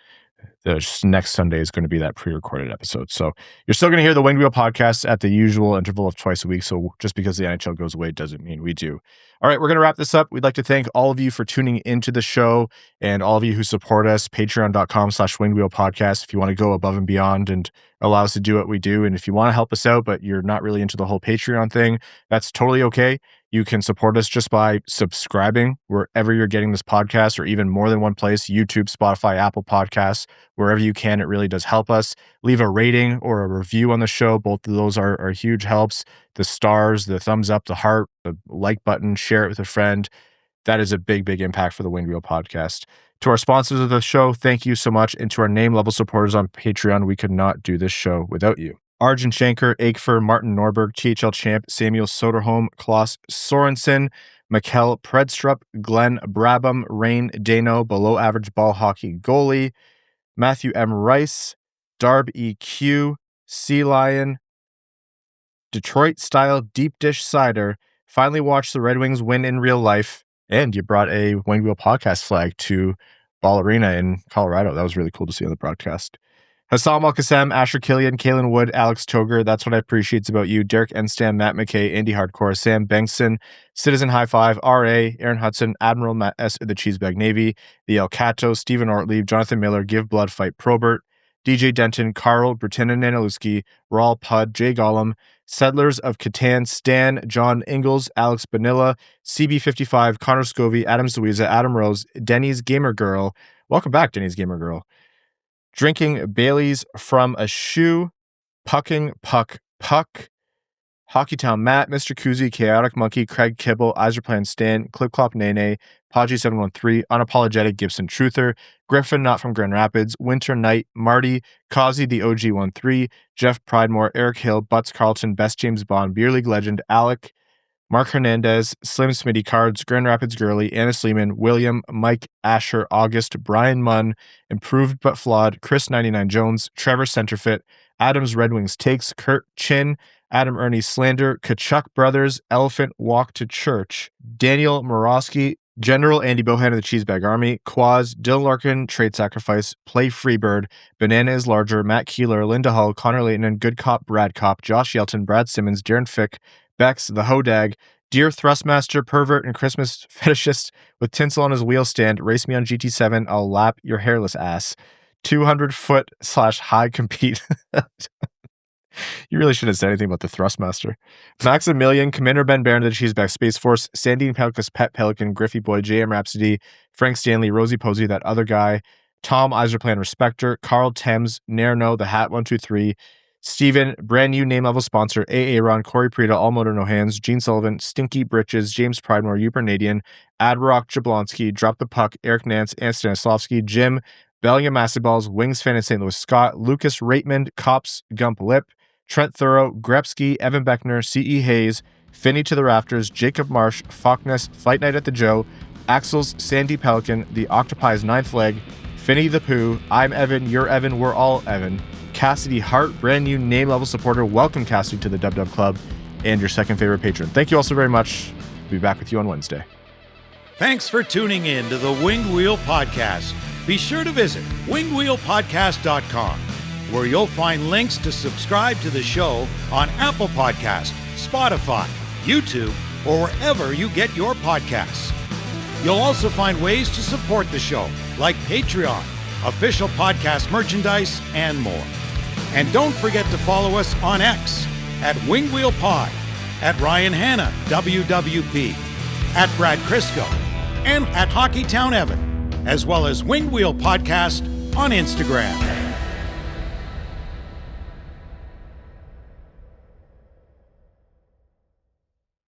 the next Sunday is going to be that pre-recorded episode. So you're still going to hear the Winged Wheel podcast at the usual interval of twice a week. So just because the NHL goes away doesn't mean we do. All right, we're going to wrap this up. We'd like to thank all of you for tuning into the show and all of you who support us. Patreon.com/wingedwheelpodcast if you want to go above and beyond and allow us to do what we do. And if you want to help us out, but you're not really into the whole Patreon thing, that's totally okay. You can support us just by subscribing wherever you're getting this podcast, or even more than one place, YouTube, Spotify, Apple Podcasts, wherever you can. It really does help us. Leave a rating or a review on the show. Both of those are huge helps. The stars, the thumbs up, the heart, the like button, share it with a friend. That is a big, big impact for the Winged Wheel podcast. To our sponsors of the show, thank you so much. And to our name level supporters on Patreon, we could not do this show without you. Arjun Shanker, Akefer, Martin Norberg, THL Champ, Samuel Soderholm, Klaus Sorensen, Mikkel Predstrup, Glenn Brabham, Rain Dano, below average ball hockey goalie, Matthew M. Rice, Darb EQ, Sea Lion, Detroit style deep dish cider, finally watched the Red Wings win in real life, and you brought a Wing Wheel podcast flag to Ball Arena in Colorado. That was really cool to see on the broadcast. Hassam Al-Qassem, Asher Killian, Kalen Wood, Alex Toger, that's what I appreciate about you, Derek Enstam, Matt McKay, Andy Hardcore, Sam Bengtson, Citizen High Five, R.A., Aaron Hudson, Admiral Matt S. the Cheesebag Navy, the El Cato, Stephen Ortlieb, Jonathan Miller, Give Blood, Fight Probert, DJ Denton, Carl, Britannia Nanaluski, Raul Pudd, Jay Gollum, Settlers of Catan, Stan, John Ingalls, Alex Bonilla, CB55, Connor Scovey, Adam Zuiza, Adam Rose, Denny's Gamer Girl. Welcome back, Denny's Gamer Girl. Drinking Bailey's from a Shoe, Pucking Puck, Hockeytown Matt, Mr. Kuzi, Chaotic Monkey, Craig Kibble, Iserplan Stan, Clip Clop Nene, Podgy 713, Unapologetic Gibson Truther, Griffin Not from Grand Rapids, Winter Knight, Marty, Kazi the OG13, Jeff Pridemore, Eric Hill, Butts Carlton, Best James Bond, Beer League Legend, Alec, Mark Hernandez, Slim Smitty Cards, Grand Rapids Girly, Anna Sleeman, William, Mike Asher, August, Brian Munn, Improved But Flawed, Chris 99 Jones, Trevor Centerfit, Adams Red Wings Takes, Kurt Chin, Adam Ernie Slander, Kachuk Brothers, Elephant Walk to Church, Daniel Morosky, General Andy Bohan of the Cheesebag Army, Quaz, Dylan Larkin, Trade Sacrifice, Play Freebird, Banana is Larger, Matt Keeler, Linda Hull, Connor Layton, Good Cop, Brad Cop, Josh Yelton, Brad Simmons, Darren Fick, Bex, The Hodag, Dear Thrustmaster, Pervert, and Christmas Fetishist with tinsel on his wheel stand, Race Me on GT7, I'll lap your hairless ass, 200-foot/high compete. You really shouldn't have said anything about the Thrustmaster. Maximilian, Commander Ben Baron of the Cheeseback Space Force, Sandin-Pellikka's Pet Pelican, Griffey Boy, JM Rhapsody, Frank Stanley, Rosie Posey, that other guy, Tom Iserplan Respecter, Carl Thames, Nerno, The Hat 123, Steven, brand new name level sponsor, A. Ron, Corey Prida, All Motor No Hands, Gene Sullivan, Stinky Britches, James Pridemore, Upernadian, Adrock Jablonski, Drop the Puck, Eric Nance, and Stanislavski, Jim, Bellingham Massive Balls, Wings fan in St. Louis Scott, Lucas Raitmond, Cops, Gump Lip, Trent Thorough, Grepsky, Evan Beckner, C.E. Hayes, Finney to the Rafters, Jacob Marsh, Falkness, Fight Night at the Joe, Axel's Sandy Pelican, The Octopi's Ninth Leg, Finney the Pooh, I'm Evan, you're Evan, we're all Evan, Cassidy Hart, brand new name level supporter. Welcome, Cassidy, to the Dub Dub Club, and your second favorite patron. Thank you all so very much. We'll be back with you on Wednesday. Thanks for tuning in to the Winged Wheel Podcast. Be sure to visit wingedwheelpodcast.com, where you'll find links to subscribe to the show on Apple Podcasts, Spotify, YouTube, or wherever you get your podcasts. You'll also find ways to support the show, like Patreon, official podcast merchandise, and more. And don't forget to follow us on X at Winged Wheel Pod, at Ryan Hanna, WWP, at Brad Crisco, and at Hockeytown Evan, as well as Winged Wheel Podcast on Instagram.